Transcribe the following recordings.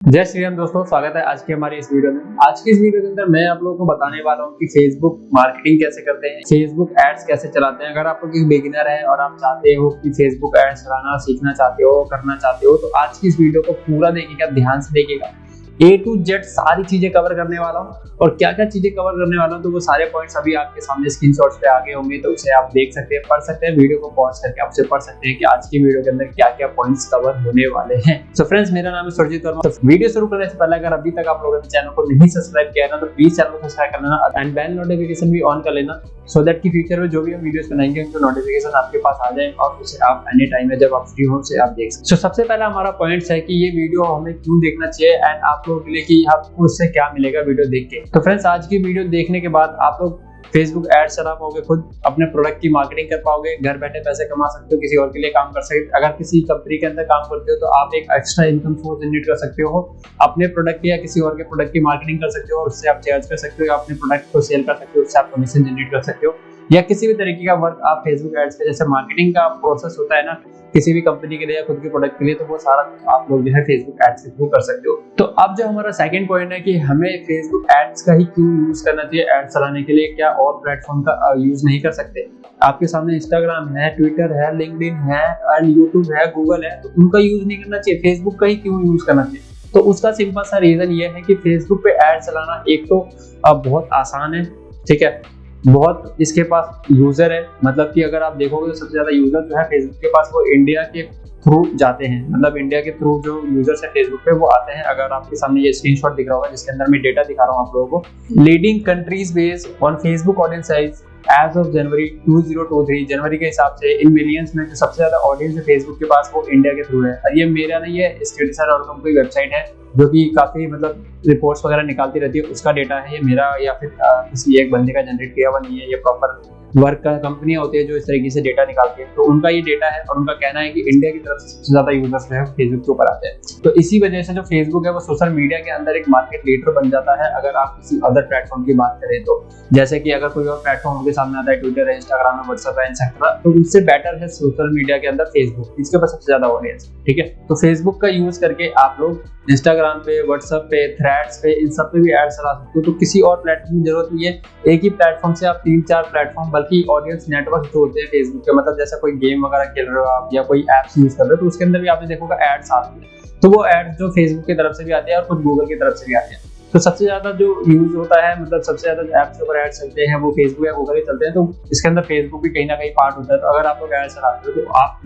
जय श्री राम दोस्तों, स्वागत है आज की हमारी इस वीडियो में। आज की इस वीडियो के अंदर मैं आप लोगों को बताने वाला हूं कि फेसबुक मार्केटिंग कैसे करते हैं, फेसबुक एड्स कैसे चलाते हैं। अगर आप लोग बिगिनर है और आप चाहते हो कि फेसबुक एड्स चलाना सीखना चाहते हो, करना चाहते हो, तो आज की इस वीडियो को पूरा देखिएगा, ध्यान से देखिएगा। A to Z सारी चीजें कवर करने वाला हूं और क्या क्या चीजें कवर करने वाला हूं तो वो सारे पॉइंट्स अभी आपके सामने स्क्रीनशॉट्स पे आगे होंगे, तो उसे आप देख सकते हैं, पढ़ सकते हैं। वीडियो को पॉज करके आपसे पढ़ सकते हैं कि आज की वीडियो के अंदर क्या क्या पॉइंट्स कवर होने वाले हैं। सो फ्रेंड्स, मेरा नाम है सुरजीत वर्मा। तो वीडियो शुरू करने से पहले अगर अभी तक आप लोगों ने चैनल को नहीं सब्सक्राइब किया है ना, तो प्लीज चैनल को सब्सक्राइब कर लेना एंड बेल नोटिफिकेशन भी ऑन कर लेना, सो दैट कि फ्यूचर में जो भी हम वीडियोस बनाएंगे उनका नोटिफिकेशन आपके पास आ जाए और उसे आप एनी टाइम में जब आप फ्री हो उसे आप देख सकते। सो सबसे पहला हमारा पॉइंट्स है कि ये वीडियो हमें क्यों देखना चाहिए एंड आप लोगों के लिए कि आपको उससे क्या मिलेगा वीडियो देख के। तो फ्रेंड्स, आज की वीडियो देखने के बाद आप लोग फेसबुक एड्स चला पाओगे, खुद अपने प्रोडक्ट की मार्केटिंग कर पाओगे, घर बैठे पैसे कमा सकते हो, किसी और के लिए काम कर सकते हो। अगर किसी कंपनी के अंदर काम करते हो तो आप एक एक्स्ट्रा इनकम सोर्स जनरेट कर सकते हो, अपने प्रोडक्ट या किसी और के प्रोडक्ट की मार्केटिंग कर सकते हो और उससे आप चार्ज कर सकते हो, या अपने प्रोडक्ट को सेल कर सकते हो, उससे आप कमीशन जनरेट कर सकते हो, या किसी भी तरीके का वर्क आप फेसबुक एड्स पे, जैसे मार्केटिंग का प्रोसेस होता है ना किसी भी कंपनी के लिए या खुद के प्रोडक्ट के लिए, तो वो सारा आप लोग जो है फेसबुक एड्स के थ्रू कर सकते हो। तो अब जो हमारा सेकंड पॉइंट है कि हमें फेसबुक एड्स का ही क्यों यूज करना चाहिए एड्स चलाने के लिए, क्या और प्लेटफॉर्म का यूज नहीं कर सकते। आपके सामने इंस्टाग्राम है, ट्विटर है, लिंक्डइन है एंड यूट्यूब है, गूगल है, तो उनका यूज नहीं करना चाहिए, फेसबुक का ही क्यों यूज करना चाहिए। तो उसका सिंपल सा रीजन ये है कि फेसबुक पे एड चलाना एक तो बहुत आसान है, ठीक है, बहुत इसके पास यूजर है, मतलब कि अगर आप देखोगे तो सबसे ज्यादा यूजर जो है फेसबुक के पास वो इंडिया के थ्रू जाते हैं, मतलब इंडिया के थ्रू जो यूजर्स है फेसबुक पे वो आते हैं। अगर आपके सामने ये स्क्रीनशॉट दिख रहा होगा जिसके अंदर मैं डेटा दिखा रहा हूँ आप लोगों को, leading countries based on Facebook audience size as of January 2023, जनवरी के हिसाब से इन मिलियंस में जो सबसे ज्यादा ऑडियंस है फेसबुक के पास वो इंडिया के थ्रू है। और ये मेरा नहीं है, statusr.com की वेबसाइट है जो कि काफी मतलब रिपोर्ट्स वगैरह निकालती रहती है, उसका डेटा है ये, मेरा या फिर किसी एक बंदे का जनरेट किया हुआ नहीं है। ये प्रॉपर वर्क का कंपनियां होती है जो इस तरीके से डेटा निकालती है, तो उनका ये डेटा है और उनका कहना है कि इंडिया की तरफ से सबसे ज्यादा यूजर्स जो है फेसबुक के ऊपर आते हैं। तो इसी वजह से जो फेसबुक है वो सोशल मीडिया के अंदर एक मार्केट लीडर बन जाता है। अगर आप किसी अदर प्लेटफॉर्म की बात करें तो जैसे कि अगर कोई और प्लेटफॉर्म उनके सामने आता है, ट्विटर है, इंस्टाग्राम है, व्हाट्सएप है, एक्सेट्रा, तो उससे बेटर है सोशल मीडिया के अंदर फेसबुक, इसके ऊपर सबसे ज्यादा ऑडियंस, ठीक है। तो फेसबुक का यूज करके आप लोग इंस्टाग्राम पे, व्हाट्सएप पे, थ्रेड्स पे, इन सब पे भी एड चला सकते हो। तो किसी और प्लेटफॉर्म की जरूरत नहीं है, एक ही प्लेटफॉर्म से आप 3-4 प्लेटफॉर्म, बल्कि ऑडियंस नेटवर्क जो होते हैं फेसबुक के, मतलब जैसे कोई गेम वगैरह खेल रहे हो आप या कोई एप्स यूज कर रहे हो, तो उसके अंदर भी आपने देखोगा एड्स आते हैं। तो वो एड्स जो फेसबुक की तरफ से भी आते हैं और कुछ गूगल की तरफ से भी आते हैं। तो सबसे ज्यादा जो यूज होता है, मतलब सबसे ज्यादा एप्स के ऊपर एड्स चलते हैं वो फेसबुक या गूगल ही चलते हैं, तो इसके अंदर फेसबुक भी कहीं ना कहीं पार्ट होता है। तो अगर आप लोग एड्स चलाते हो तो आप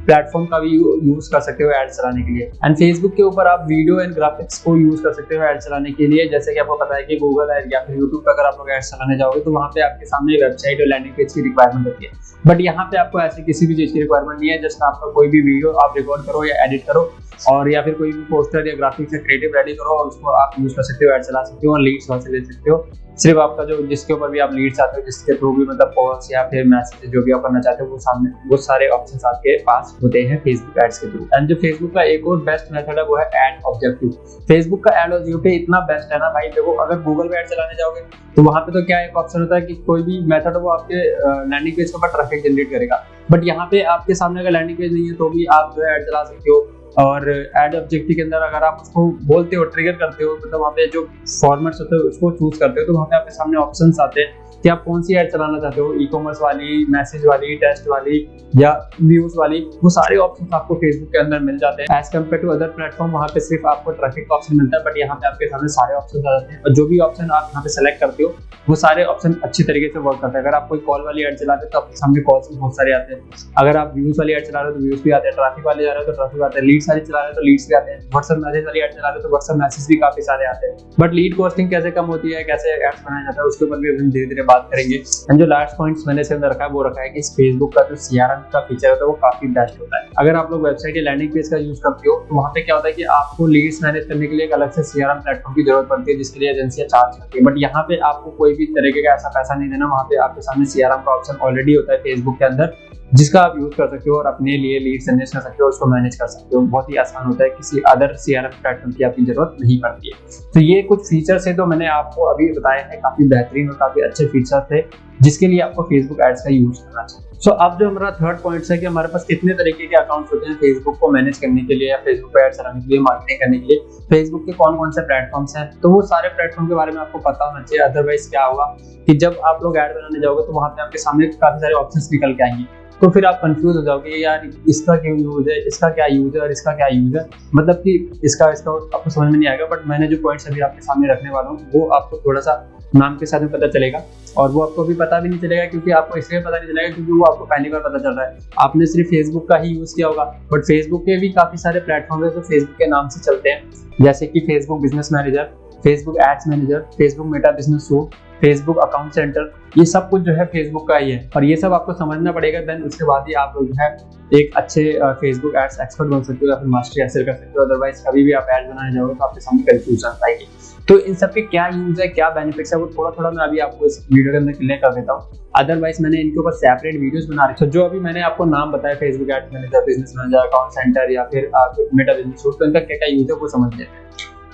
प्लेटफॉर्म का भी यूज कर सकते हो एड्स चलाने के लिए। एंड फेसबुक के ऊपर आप वीडियो एंड ग्राफिक्स को यूज कर सकते हो एड्स चलाने के लिए। जैसे कि आपको पता है कि गूगल है या फिर यूट्यूब पर अगर आप लोग एड्स चलाने जाओगे तो वहाँ पे आपके सामने वेबसाइट और लैंडिंग पेज की रिक्वायरमेंट होती है, बट यहाँ पे आपको ऐसे किसी भी चीज की रिक्वायरमेंट नहीं है। जस्ट आपका कोई भी वीडियो आप रिकॉर्ड करो या एडिट करो और या फिर कोई भी पोस्टर या ग्राफिक्स या क्रिएटिव रेडी करो और उसको आप यूज कर सकते हो, एड चला सकते हो और लीड्स वहां से ले सकते हो। सिर्फ आपका जो जिसके ऊपर भी आप लीड चाहते हो, जिसके थ्रू भी मतलब पोस्ट या फिर मैसेज जो भी आप करना चाहते हो, वो सामने वो सारे ऑप्शंस आपके पास होते हैं फेसबुक एड्स के थ्रू। एंड जो फेसबुक का एक और बेस्ट मेथड है वो है एड ऑब्जेक्टिव। फेसबुक का एड ऑब्जेक्टिव इतना बेस्ट है ना भाई, देखो अगर गूगल पे एड चलाने जाओगे तो वहां पे तो क्या एक ऑप्शन होता है कि कोई भी मेथड वो आपके लैंडिंग पेज के ऊपर ट्रैफिक जनरेट करेगा, बट यहाँ पे आपके सामने अगर लैंडिंग पेज नहीं है तो भी आप जो है एड चला सकते हो। और एड ऑब्जेक्टिव के अंदर अगर आप उसको बोलते हो, ट्रिगर करते हो, मतलब वहाँ पे जो फॉर्मेट्स होते हैं उसको चूज करते हो, तो वहाँ पे आपके सामने ऑप्शंस आते हैं कि आप कौन सी ऐड चलाना चाहते हो, ई कॉमर्स वाली, मैसेज वाली, टेस्ट वाली या व्यूज वाली। वो सारे ऑप्शंस आपको फेसबुक के अंदर मिल जाते हैं as compare to other platform. वहाँ पे सिर्फ आपको ट्रैफिक का ऑप्शन मिलता है, बट यहाँ पे आपके सामने सारे ऑप्शन आ जाते हैं और जो भी ऑप्शन आप यहाँ पे सेलेक्ट करते हो वो सारे ऑप्शन अच्छी तरीके से वर्क करते हैं। अगर आप कोई कॉल वाली ऐड चलाते हो तो आपके सामने कॉल्स बहुत सारे आते हैं, अगर आप व्यूज वाली ऐड चला रहे हो तो व्यूज भी आते हैं, ट्रैफिक वाले जा रहे हो तो ट्रैफिक आते हैं, लीड्स वाली चला रहे हो तो लीड्स भी आते हैं, व्हाट्सएप मैसेज वाली ऐड चला रहे हो तो व्हाट्सएप मैसेज भी काफी सारे आते हैं। बट लीड कॉस्टिंग कैसे कम होती है, कैसे एड्स बनाया जाता है, उसके ऊपर भी हम धीरे धीरे बात करेंगे। एंड जो लास्ट पॉइंट्स मैंने इसके अंदर रखा है वो रखा है कि इस फेसबुक का जो सीआरएम का फीचर होता है वो काफी बेस्ट होता है। अगर आप लोग वेबसाइट या लैंडिंग पेज का यूज करते हो तो वहाँ पे क्या होता है कि आपको लीड्स मैनेज करने के लिए एक अलग से सीआरएम प्लेटफॉर्म की जरूरत पड़ती है जिसके लिए एजेंसियां चार्ज करती है, बट यहाँ पे आपको कोई भी तरीके का ऐसा पैसा नहीं देना। वहाँ पे आपके सामने सीआरएम का ऑप्शन ऑलरेडी होता है फेसबुक के अंदर जिसका आप यूज कर सकते हो और अपने लिए लीड जनरेट कर सकते हो, उसको मैनेज कर सकते हो। बहुत ही आसान होता है, किसी अदर सीआरएम प्लेटफॉर्म की आपकी जरूरत नहीं पड़ती है। तो ये कुछ फीचर्स है जो मैंने आपको अभी बताए हैं, काफी बेहतरीन और काफी अच्छे फीचर्स थे जिसके लिए आपको फेसबुक एड्स का यूज करना चाहिए। सो अब जो हमारा थर्ड पॉइंट है कि हमारे पास कितने तरीके के अकाउंट्स होते हैं फेसबुक को मैनेज करने के लिए या फेसबुक पे ऐड चलाने के लिए, मार्केटिंग करने के लिए। फेसबुक के कौन कौन से प्लेटफॉर्म्स हैं, तो वो सारे प्लेटफॉर्म के बारे में आपको पता होना चाहिए। अदरवाइज क्या होगा कि जब आप लोग ऐड बनाने जाओगे तो वहां पे आपके सामने काफी सारे ऑप्शंस निकल के आएंगे, तो फिर आप कंफ्यूज हो जाओगे यार इसका क्यों यूज है, इसका क्या यूज है और इसका क्या यूज है, मतलब कि इसका आपको समझ में नहीं आएगा। बट मैंने जो पॉइंट्स अभी आपके सामने रखने वाला हूँ वो आपको थोड़ा सा नाम के साथ में पता चलेगा, और वो आपको भी पता भी नहीं चलेगा क्योंकि आपको इसलिए पता नहीं चलेगा क्योंकि वो आपको पहली बार पता चल रहा है। आपने सिर्फ फेसबुक का ही यूज किया होगा, बट फेसबुक के भी काफी सारे प्लेटफॉर्म है जो फेसबुक के नाम से चलते हैं, जैसे कि Facebook business manager, Facebook ads manager, Facebook Meta business suite, Facebook account center, ये सब कुछ जो है फेसबुक का ही है और ये सब आपको समझना पड़ेगा। देन उसके बाद ही आप जो है एक अच्छे फेसबुक एड्स एक्सपर्ट बन सकते हो या फिर मास्टरी हासिल कर सकते हो। अदरवाइज कभी भी आप एड बनाने जाओगे तो आपके सामने कंफ्यूजन आएगी। तो इन सब के क्या यूज है, क्या बेनिफिट्स है, वो थोड़ा थोड़ा मैं अभी आपको इस वीडियो के अंदर क्लियर कर देता हूँ। अदरवाइज मैंने इनके ऊपर सेपरेट वीडियोस बना रखे, तो जो अभी मैंने आपको नाम बताया Facebook ads manager, business manager, account center या फिर मेटा बिजनेस सूट, तो इनका क्या क्या यूज है वो समझ लेते हैं।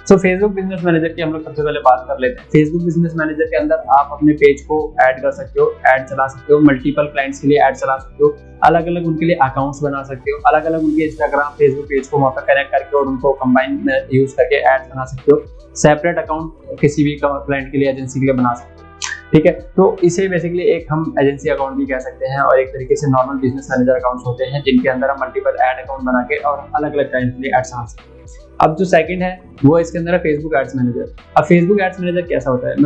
सो फेसबुक बिजनेस मैनेजर की हम लोग सबसे पहले बात कर लेते हैं। फेसबुक बिजनेस मैनेजर के अंदर आप अपने पेज को ऐड कर सकते हो, ऐड चला सकते हो, मल्टीपल क्लाइंट्स के लिए ऐड चला सकते हो, अलग अलग उनके लिए अकाउंट्स बना सकते हो, अलग अलग उनके इंस्टाग्राम फेसबुक पेज को वहां पर कनेक्ट करके और उनको कंबाइन में यूज करके ऐड बना सकते हो। सेपरेट अकाउंट किसी भी क्लाइंट के लिए, एजेंसी के लिए बना सकते हो, ठीक है। तो इसे बेसिकली एक हम एजेंसी अकाउंट भी कह सकते हैं और एक तरीके से नॉर्मल बिजनेस मैनेजर अकाउंट्स होते हैं जिनके अंदर हम मल्टीपल ऐड अकाउंट बना के और अलग अलग क्लाइंट के लिए ऐड चला सकते हैं। अब जो सेकंड है वो इसके अंदर है फेसबुक एड्स मैनेजर। अब फेसबुक एड्स मैनेजर कैसा होता है,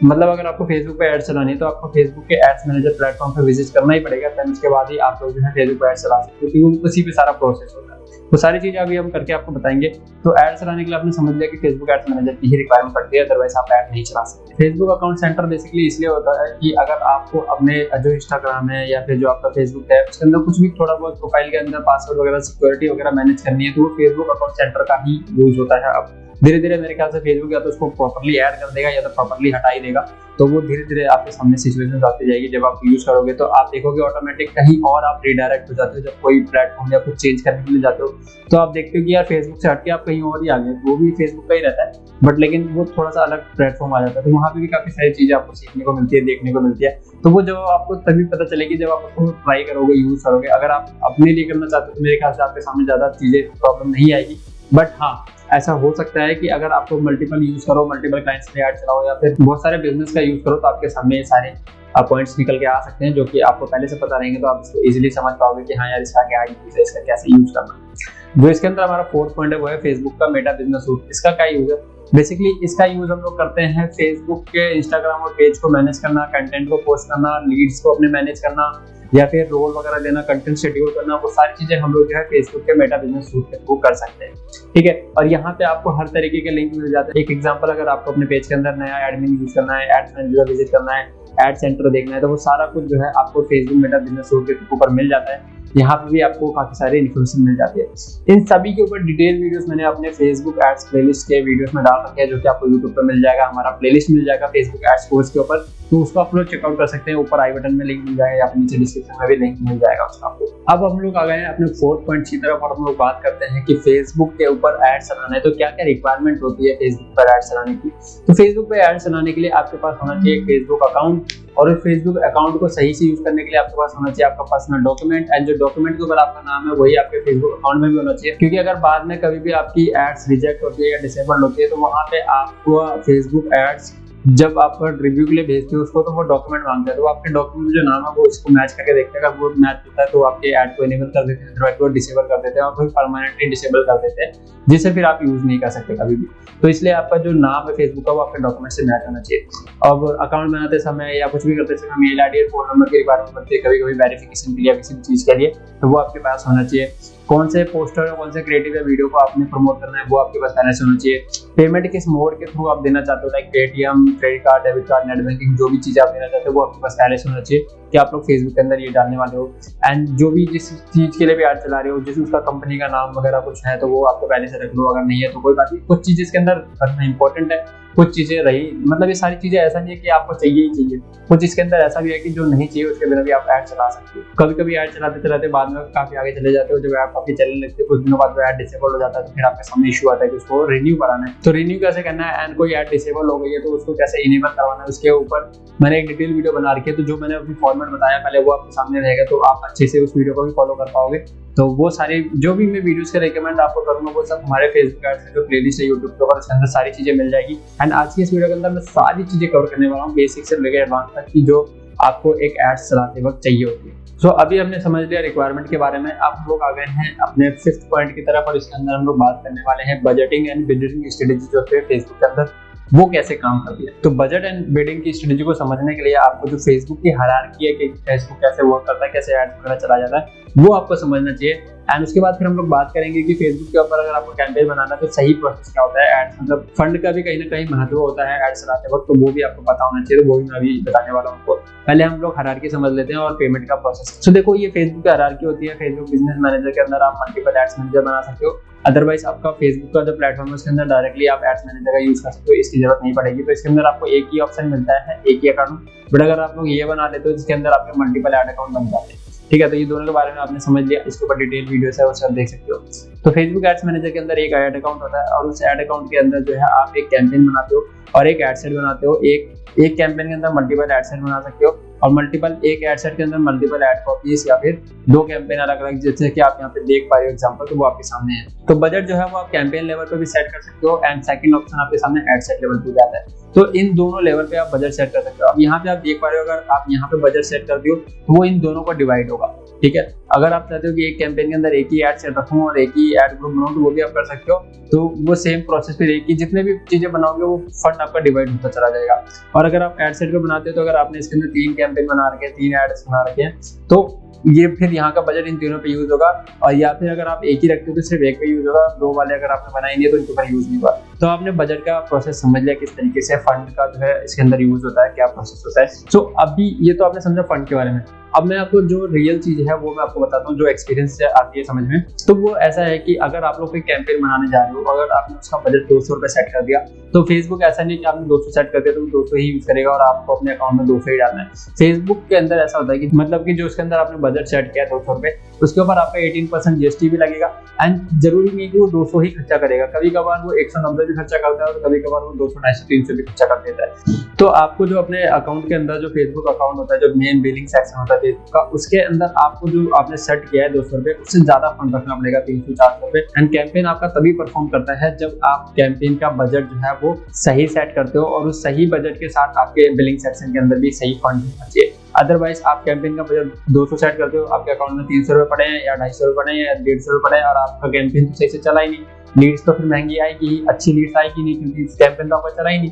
मतलब अगर आपको फेसबुक पे एड्स चलानी है तो आपको फेसबुक के एड्स मैनेजर प्लेटफॉर्म पे विजिट करना ही पड़ेगा, फिर उसके बाद ही आप लोग जो है फेसबुक पे एड्स चला सकते हो क्योंकि उसी पे सारा प्रोसेस होता है। वो सारी चीजें अभी हम करके आपको बताएंगे। तो एड चलाने के लिए आपने समझ लिया कि फेसबुक एड्स मैनेजर की ही रिक्वायरमेंट पड़ती है, अदरवाइज आप ऐड नहीं चला सकते। फेसबुक अकाउंट सेंटर बेसिकली इसलिए होता है कि अगर आपको अपने जो इंस्टाग्राम है या फिर जो आपका फेसबुक है उसके अंदर कुछ भी थोड़ा बहुत प्रोफाइल के अंदर पासवर्ड वगैरह, सिक्योरिटी वगैरह मैनेज करनी है तो वो फेसबुक अकाउंट सेंटर का ही यूज होता है। अब धीरे धीरे मेरे ख्याल से फेसबुक या तो उसको प्रॉपर्ली ऐड कर देगा या तो प्रॉपर्ली हटा ही देगा, तो वो धीरे धीरे आपके सामने सिचुएशन आती जाएगी। जब आप यूज करोगे तो आप देखोगे ऑटोमेटिक कहीं और आप रिडायरेक्ट हो जाते हो। जब कोई प्लेटफॉर्म या कुछ चेंज करने के लिए जाते हो तो आप देखते हो कि यार फेसबुक से हटके आप कहीं और ही आ गए, वो भी फेसबुक का ही रहता है बट लेकिन वो थोड़ा सा अलग प्लेटफॉर्म आ जाता है, तो वहाँ पे भी काफी सारी चीजें आपको सीखने को मिलती है, देखने को मिलती है। तो वो जब आपको तभी पता चलेगी जब आप उसको ट्राई करोगे, यूज करोगे। अगर आप अपने लिए करना चाहते हो तो मेरे ख्याल से आपके सामने ज्यादा चीजें प्रॉब्लम नहीं आएगी, बट हाँ ऐसा हो सकता है कि अगर आप लोग मल्टीपल यूज करो, मल्टीपल क्लाइंट्स पे ऐड चलाओ या फिर बहुत सारे बिजनेस का यूज करो तो आपके सामने ये सारे पॉइंट्स निकल के आ सकते हैं जो कि आपको पहले से पता रहेंगे तो आप इसको इजीली समझ पाओगे कि हाँ यार इसका क्या यूज है, इसका कैसे यूज करना है। जो इसके अंदर हमारा फोर्थ पॉइंट है वो है फेसबुक का मेटा बिजनेस सूट। इसका क्या यूज है, बेसिकली इसका यूज हम लोग करते हैं फेसबुक के इंस्टाग्राम और पेज को मैनेज करना, कंटेंट को पोस्ट करना, लीड्स को अपने मैनेज करना या फिर रोल वगैरह देना, कंटेंट शेड्यूल करना, वो सारी चीजें हम लोग जो है फेसबुक के मेटा बिजनेस सूट के थ्रू कर सकते हैं, ठीक है। और यहाँ पे आपको हर तरीके के लिंक मिल जाते हैं। एक एग्जांपल, अगर आपको अपने पेज के अंदर नया एडमिन यूज करना है, एड्स मैनेजर विजिट करना है, एड सेंटर देखना है, तो वो सारा कुछ जो है आपको फेसबुक मेटा बिजनेस सूट के ऊपर मिल जाता है। यहाँ पे भी आपको काफी सारी इन्फॉर्मेशन मिल जाती है। इन सभी के ऊपर डिटेल वीडियोस मैंने अपने फेसबुक एड्स प्लेलिस्ट के वीडियोस में डाल रखे हैं जो कि आपको यूट्यूब पे मिल जाएगा। हमारा प्लेलिस्ट मिल जाएगा फेसबुक एड्स कोर्स के ऊपर, तो उसको आप लोग चेकआउट कर सकते हैं। ऊपर आई बटन में लिंक मिल जाएगा या फिर नीचे डिस्क्रिप्शन में भी लिंक मिल जाएगा उसका आपको। अब हम लोग आ गए हैं अपने फोर्थ पॉइंट की तरफ और हम लोग बात करते हैं कि फेसबुक के ऊपर एड चलाना है तो क्या क्या रिक्वायरमेंट होती है फेसबुक पर एड चलाने की। तो फेसबुक पे एड चलाने के लिए आपके पास होना चाहिए एक फेसबुक अकाउंट, और उस फेसबुक अकाउंट को सही से यूज करने के लिए आपके पास होना चाहिए आपका पर्सनल डॉक्यूमेंट, एंड जो डॉक्यूमेंट के ऊपर आपका नाम है वही आपके फेसबुक अकाउंट में भी होना चाहिए, क्योंकि अगर बाद में कभी भी आपकी एड्स रिजेक्ट होती है या डिसेबल्ड होती है तो वहां पे आपको फेसबुक एड्स जब आप रिव्यू के लिए भेजते हो उसको तो वो डॉक्यूमेंट मांगता है, तो आपके डॉक्यूमेंट में जो नाम है वो इसको मैच करके देखते हैं। अगर वो मैच होता है तो आपके ऐड को इनेबल कर देते हैं, अदरवाइज वो डिसेबल कर देते हैं और फिर परमानेंटली डिसेबल कर देते हैं, जिसे फिर आप यूज नहीं कर सकते कभी भी। तो इसलिए आपका जो नाम है फेसबुक का वो आपके डॉक्यूमेंट से मैच होना चाहिए। अब अकाउंट बनाते समय या कुछ भी करते समय मेल आईडी और फोन नंबर की रिक्वायरमेंट पड़ती है कभी कभी वेरिफिकेशन के लिए, किसी भी चीज के लिए, तो वो आपके पास होना चाहिए। कौन से पोस्टर और कौन से क्रिएटिव या वीडियो को आपने प्रमोट करना है वो आपके पास पहले से होना चाहिए। पेमेंट किस मोड के थ्रू आप देना चाहते हो, like Paytm, credit card, debit card, net banking, जो भी चीजें आप देना चाहते हो वो आपके पास पहले से होना चाहिए कि आप लोग फेसबुक के अंदर ये डालने वाले हो। एंड जो भी जिस चीज के लिए भी ऐड चला रहे हो, जिस उसका कंपनी का नाम वगैरह कुछ है तो वो आपको पहले से रख लो, अगर नहीं है तो कोई बात नहीं। कुछ चीजें इसके अंदर रखना इंपॉर्टेंट है, कुछ चीजें रही, मतलब ये सारी चीजें ऐसा नहीं है कि आपको चाहिए ही चाहिए, कुछ इसके अंदर ऐसा भी है कि जो नहीं चाहिए उसके बिना भी आप ऐड चला सकते हो। कभी कभी ऐड चलाते चलाते बाद में काफी आगे चले जाते हो, जब ऐड काफी चलने लगते हो कुछ दिनों बाद वो ऐड डिसेबल हो जाता है तो फिर आपके सामने इशू आता है कि उसको रिन्यू कराना है। तो रिन्यू कैसे करना है, एंड कोई ऐड डिसेबल हो गई है तो उसको कैसे इनेबल करवाना है, उसके ऊपर मैंने एक डिटेल वीडियो बना रखी है। तो जो मैंने अपनी फॉर्मेट फॉर्मेट बताया पहले वो आपके सामने रहेगा, तो आप अच्छे से उस वीडियो को भी फॉलो कर पाओगे। तो वो सारी जो भी मैं वीडियोस के रिकमेंड आपको करूंगा वो सब हमारे फेसबुक एड्स में जो प्लेलिस्ट है यूट्यूब के ऊपर, उसके अंदर सारी चीजें मिल जाएगी। एंड आज की इस वीडियो के अंदर मैं सारी चीजें कवर करने वाला हूँ, बेसिक से लेकर एडवांस तक की, जो आपको एक एड्स चलाते वक्त चाहिए होती है। सो अभी हमने समझ लिया रिक्वायरमेंट के बारे में, अब हम लोग आ गए हैं अपने 5th पॉइंट की तरफ, और इसके अंदर हम लोग बात करने वाले हैं बजटिंग एंड बिल्डिंग स्ट्रेटेजी जो है फेसबुक के अंदर वो कैसे काम करती है। तो बजट एंड बिल्डिंग की स्ट्रेटेजी को समझने के लिए आपको जो फेसबुक की हायरार्की है कि फेसबुक कैसे वर्क करता है, कैसे एड्स वगैरह चला जाता है, वो आपको समझना चाहिए। एंड उसके बाद फिर हम लोग बात करेंगे कि फेसबुक के ऊपर अगर आपको कैंपेन बनाना है तो सही प्रोसेस क्या होता है, एड्स मतलब फंड का भी कहीं ना कहीं महत्व होता है एड्स चलाते वक्त, तो वो भी आपको पता होना चाहिए, तो वो भी मैं अभी बताने वाला हूँ आपको। पहले हम लोग हायरार्की समझ लेते हैं और पेमेंट का प्रोसेस। तो देखो ये फेसबुक की हायरार्की होती है, फेसबुक बिजनेस मैनेजर के अंदर आप मल्टीपल एड्स मैनेजर बना सकते हो, अदरवाइज आपका फेसबुक का जो प्लेटफॉर्म है उसके अंदर डायरेक्टली आप एड्स मैनेजर का यूज कर सकते हो, इसकी जरूरत नहीं पड़ेगी। तो इसके अंदर आपको एक ही ऑप्शन मिलता है, एक ही अकाउंट, बट अगर आप लोग ये बना लेते हो जिसके अंदर आपके मल्टीपल एड अकाउंट बन जाते हैं, ठीक है। तो ये दोनों के बारे में आपने समझ लिया, इसके ऊपर डिटेल वीडियोस है वो सब देख सकते हो। तो फेसबुक एड्स मैनेजर के अंदर एक एड अकाउंट होता है और उस एड अकाउंट के अंदर जो है आप एक कैंपेन बनाते हो और एक एड सेट बनाते हो। एक कैंपेन के अंदर मल्टीपल एड सेट बना सकते हो और मल्टीपल एक एड सेट के अंदर मल्टीपल एड कॉपीज या फिर 2 कैंपेन अलग अलग, जैसे कि आप यहाँ पे देख पा रहे हो एग्जांपल, तो वो आपके सामने है। तो बजट जो है वो आप कैंपेन लेवल पे भी सेट कर सकते हो एंड सेकंड ऑप्शन आपके सामने एड सेट लेवल पे जाता है, तो इन दोनों लेवल पे आप बजट सेट कर सकते हो। अब यहाँ पे आप देख पा रहे हो, अगर आप यहाँ पे बजट सेट कर दियो तो वो इन दोनों का डिवाइड होगा, ठीक है। अगर आप चाहते हो कि एक कैंपेन के अंदर एक ही एड सेट रखूं और एक ही एड ग्रुप बनाऊं तो वो भी आप कर सकते हो, तो वो सेम प्रोसेस फिर एक ही, जितने भी चीजें बनाओगे वो फंड आपका डिवाइड होता चला जाएगा। और अगर आप एड सेट को बनाते हो तो अगर आपने इसके अंदर 3 कैंपेन बना रखे हैं, 3 एड्स बना रखे हैं, तो ये फिर यहाँ का बजट इन तीनों पे यूज होगा, और या फिर अगर आप एक ही रखते हो तो सिर्फ एक पे यूज होगा, 2 वाले अगर आपने बनाए नहीं है तो इनके ऊपर यूज नहीं होगा। तो आपने बजट का प्रोसेस समझ लिया किस तरीके से फंड का जो है इसके अंदर यूज होता है, क्या प्रोसेस होता है। सो अभी ये तो आपने समझा फंड के बारे में। अब मैं आपको जो रियल चीज है वो मैं आपको बताता हूँ, जो एक्सपीरियंस से आती है समझ में। तो वो ऐसा है कि अगर आप लोग कोई कैंपेन बनाने जा रहे हो, अगर आपने उसका बजट 200 रुपए सेट कर दिया, तो फेसबुक ऐसा नहीं कि आपने 200 सेट कर दिया तो 200 ही यूज करेगा और आपको अपने अकाउंट में 200 ही डालना है। फेसबुक के अंदर ऐसा होता है कि मतलब कि जो उसके अंदर आपने बजट सेट किया 200 रुपए, उसके ऊपर आपका 18% जीएसटी भी लगेगा एंड जरूरी नहीं कि वो 200 ही खर्चा करेगा, कभी कभार वो 190 भी खर्चा करता है और कभी कभार वो 200, 250, 300 भी खर्चा कर देता है। तो आपको जो अपने अकाउंट के अंदर जो फेसबुक अकाउंट होता है, जो मेन बिलिंग सेक्शन होता है फेसबुक का, उसके अंदर आपको जो आपने सेट किया है 200 रुपए, उससे ज्यादा फंड रखना पड़ेगा, 300, 400 रुपए। एंड कैंपेन आपका तभी परफॉर्म करता है जब आप कैंपेन का बजट जो है वो सही सेट करते हो और उस सही बजट के साथ आपके बिलिंग सेक्शन के अंदर भी सही फंड होना चाहिए। अदरवाइज आप कैंपेन का बजट 200 सेट करते हो, आपके अकाउंट में 300 रुपए पड़े हैं या 250 रुपए पड़े हैं या 150 रुपए पड़े हैं और आपका कैंपेन तो सही से चला ही नहीं, लीड्स तो फिर महंगी आएगी, अच्छी लीड्स आएगी नहीं, क्योंकि कैंपेन तो आपका चला ही नहीं।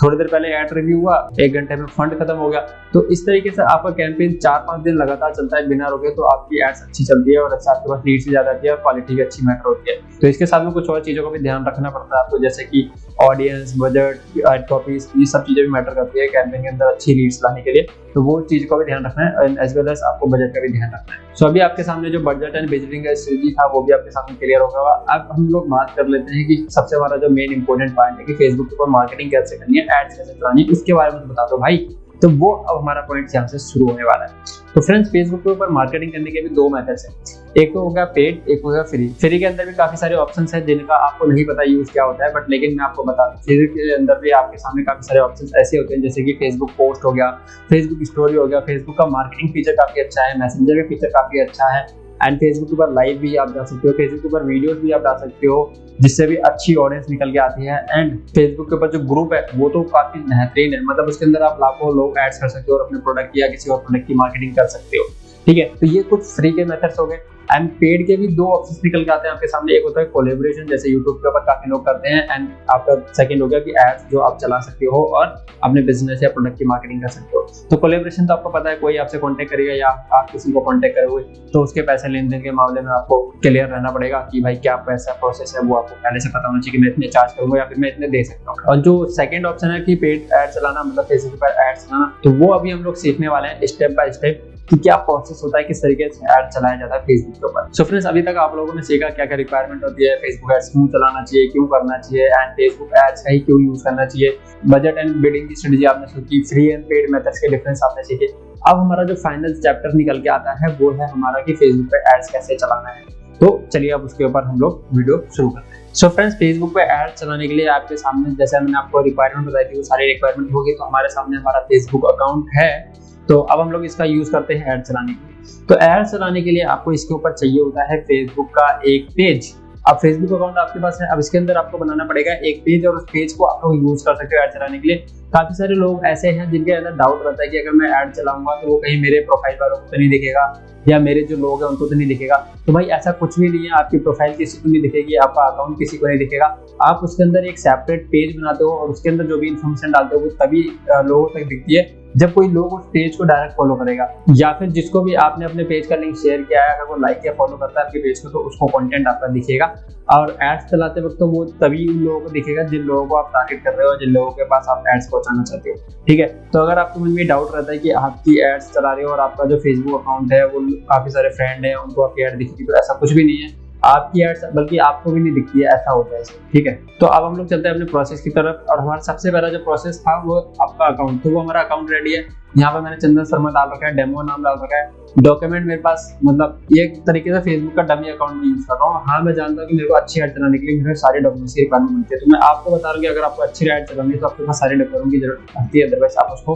थोड़ी देर पहले एड रिव्यू हुआ, 1 घंटे में फंड खत्म हो गया। तो इस तरीके से आपका कैंपेन 4-5 दिन लगातार चलता है बिना रुके, तो आपकी एड्स अच्छी चलती है और अच्छा आपके पास लीड्स भी ज्यादा आती है और क्वालिटी भी अच्छी मैटर होती है। तो इसके साथ में कुछ और चीजों का भी ध्यान रखना पड़ता है आपको, जैसे कि ऑडियंस, बजट, एड कॉपीज, ये सब चीजें भी मैटर करती है कैंपेन के अंदर अच्छी लीड्स लाने के लिए, तो वो चीज का भी ध्यान रखना है एंड एज वेल एज आपको बजट का भी ध्यान रखना है। सो अभी आपके सामने जो बजट एंड बिल्डिंग का स्ट्रेटजी था वो भी आपके सामने क्लियर होगा। अब हम लोग बात कर लेते हैं कि सबसे हमारा जो मेन इंपॉर्टेंट पॉइंट है कि फेसबुक के ऊपर मार्केटिंग कैसे करनी है, एड्स कैसे चलानी है, उसके बारे में बता दो भाई। तो वो अब हमारा पॉइंट यहाँ से शुरू होने वाला है। तो फ्रेंड्स, फेसबुक के ऊपर मार्केटिंग करने के भी 2 मेथड्स हैं, एक तो हो गया पेड, एक हो गया फ्री। फ्री के अंदर भी काफी सारे ऑप्शंस हैं जिनका आपको नहीं पता यूज क्या होता है, बट लेकिन मैं आपको बता दूं फ्री के अंदर भी आपके सामने काफी सारे ऑप्शंस ऐसे होते हैं, जैसे कि फेसबुक पोस्ट हो गया, फेसबुक स्टोरी हो गया, फेसबुक का मार्केटिंग फीचर काफी अच्छा है, मैसेंजर का फीचर काफी अच्छा है एंड फेसबुक के ऊपर लाइव भी आप जा सकते हो, फेसबुक के ऊपर वीडियोस भी आप डाल सकते हो जिससे भी अच्छी ऑडियंस निकल के आती है। एंड फेसबुक के ऊपर जो ग्रुप है वो तो काफी बेहतरीन है, मतलब उसके अंदर आप लाखों लोग ऐड्स कर सकते हो और अपने प्रोडक्ट या किसी और प्रोडक्ट की मार्केटिंग कर सकते हो, ठीक है। तो ये कुछ फ्री के मेथड्स हो गए एंड पेड के भी 2 ऑप्शंस निकल के आते हैं आपके सामने। एक होता है कोलैबोरेशन, जैसे यूट्यूब के ऊपर काफी लोग करते हैं, एंड आपका सेकंड हो गया कि एड्स जो आप चला सकते हो और अपने बिजनेस या प्रोडक्ट की मार्केटिंग कर सकते हो। तो कोलैबोरेशन तो आपको पता है, कोई आपसे कांटेक्ट करेगा या आप किसी को कांटेक्ट करोगे तो उसके पैसे लेन देन के मामले में आपको क्लियर रहना पड़ेगा कि भाई क्या पैसा प्रोसेस है, वो आपको पहले से पता होना चाहिए कि मैं इतने चार्ज करूंगा या फिर मैं इतने दे सकता हूँ। और जो सेकंड ऑप्शन है कि पेड एड चलाना, मतलब फेसबुक पर एड चलाना, तो वो अभी हम लोग सीखने वाले हैं स्टेप बाय स्टेप कि क्या प्रोसेस होता है, किस तरीके से एड चलाया जाता है फेसबुक के ऊपर। सो फ्रेंड्स, अभी तक आप लोगों ने सीखा क्या क्या रिक्वायरमेंट होती है, फेसबुक एड्स क्यों चलाना चाहिए, क्यों करना चाहिए एंड फेसबुक एड्स का ही क्यों यूज करना चाहिए, बजट एंड बिडिंग की स्ट्रेटजी आपने सीखी, फ्री एंड पेड मेथड्स के डिफरेंस आपने सीखे। अब हमारा जो फाइनल चैप्टर निकल के आता है वो है हमारा कि फेसबुक पे एड्स कैसे चलाना है। तो चलिए अब उसके ऊपर हम लोग वीडियो शुरू करते हैं। सो फ्रेंड्स, फेसबुक पे एड चलाने के लिए आपके सामने, जैसे मैंने आपको रिक्वायरमेंट बताई थी, वो सारी रिक्वायरमेंट होगी। तो हमारे सामने हमारा फेसबुक अकाउंट है तो अब हम लोग इसका यूज करते हैं ऐड चलाने के लिए। तो ऐड चलाने के लिए आपको इसके ऊपर चाहिए होता है फेसबुक का एक पेज। अब फेसबुक अकाउंट आपके पास है, अब इसके अंदर आपको बनाना पड़ेगा एक पेज और उस पेज को आप लोग यूज कर सकते हो ऐड चलाने के लिए। काफी सारे लोग ऐसे हैं जिनके अंदर डाउट रहता है कि अगर मैं ऐड चलाऊंगा तो वो कहीं मेरे प्रोफाइल वालों को तो नहीं दिखेगा या मेरे जो लोग हैं उनको तो नहीं दिखेगा। तो भाई ऐसा कुछ भी नहीं है, आपकी प्रोफाइल किसी को नहीं दिखेगी, आपका अकाउंट किसी को नहीं दिखेगा। आप उसके अंदर एक सेपरेट पेज बनाते हो और उसके अंदर जो भी इन्फॉर्मेशन डालते हो वो तभी लोगों तक दिखती है जब कोई लोग उस पेज को डायरेक्ट फॉलो करेगा, या फिर जिसको भी आपने अपने पेज का लिंक शेयर किया है अगर वो लाइक या फॉलो करता है आपके पेज को तो उसको कंटेंट आपका दिखेगा। और एड्स चलाते वक्त तो वो तभी उन लोगों को दिखेगा जिन लोगों को आप टारगेट कर रहे हो, जिन लोगों के पास आप एड्स पहुंचाना चाहते हो। ठीक है, तो अगर आपको मन में डाउट रहता है कि आपकी एड्स चला रहे हो और आपका जो फेसबुक अकाउंट है वो काफी सारे फ्रेंड है उनको आपकी एड दिखेगी, तो ऐसा कुछ भी नहीं है, आपकी एड्स बल्कि आपको भी नहीं दिखती है, ऐसा होता है। ठीक है, तो अब हम लोग चलते हैं अपने प्रोसेस की तरफ। और हमारा सबसे पहला जो प्रोसेस था वो आपका अकाउंट, तो वो हमारा अकाउंट रेडी है। यहाँ पे मैंने चंदन शर्मा डाल रखा है, डेमो नाम डाल रखा है। डॉक्यूमेंट मेरे पास मतलब ये एक तरीके से फेसबुक का डमी अकाउंट में यूज कर रहा हूँ। हाँ, मैं जानता हूँ कि मेरे को अच्छी एड चलाने के लिए मेरे सारे डॉक्यूमेंट्स की रिक्वायरमेंट बनती है, तो मैं आपको बता रहा हूँ कि अगर आपको अच्छी एड चलानी है तो आपके पास सारे डॉक्यूमेंट की जरूरत पड़ती है, अदरवाइज आप उसको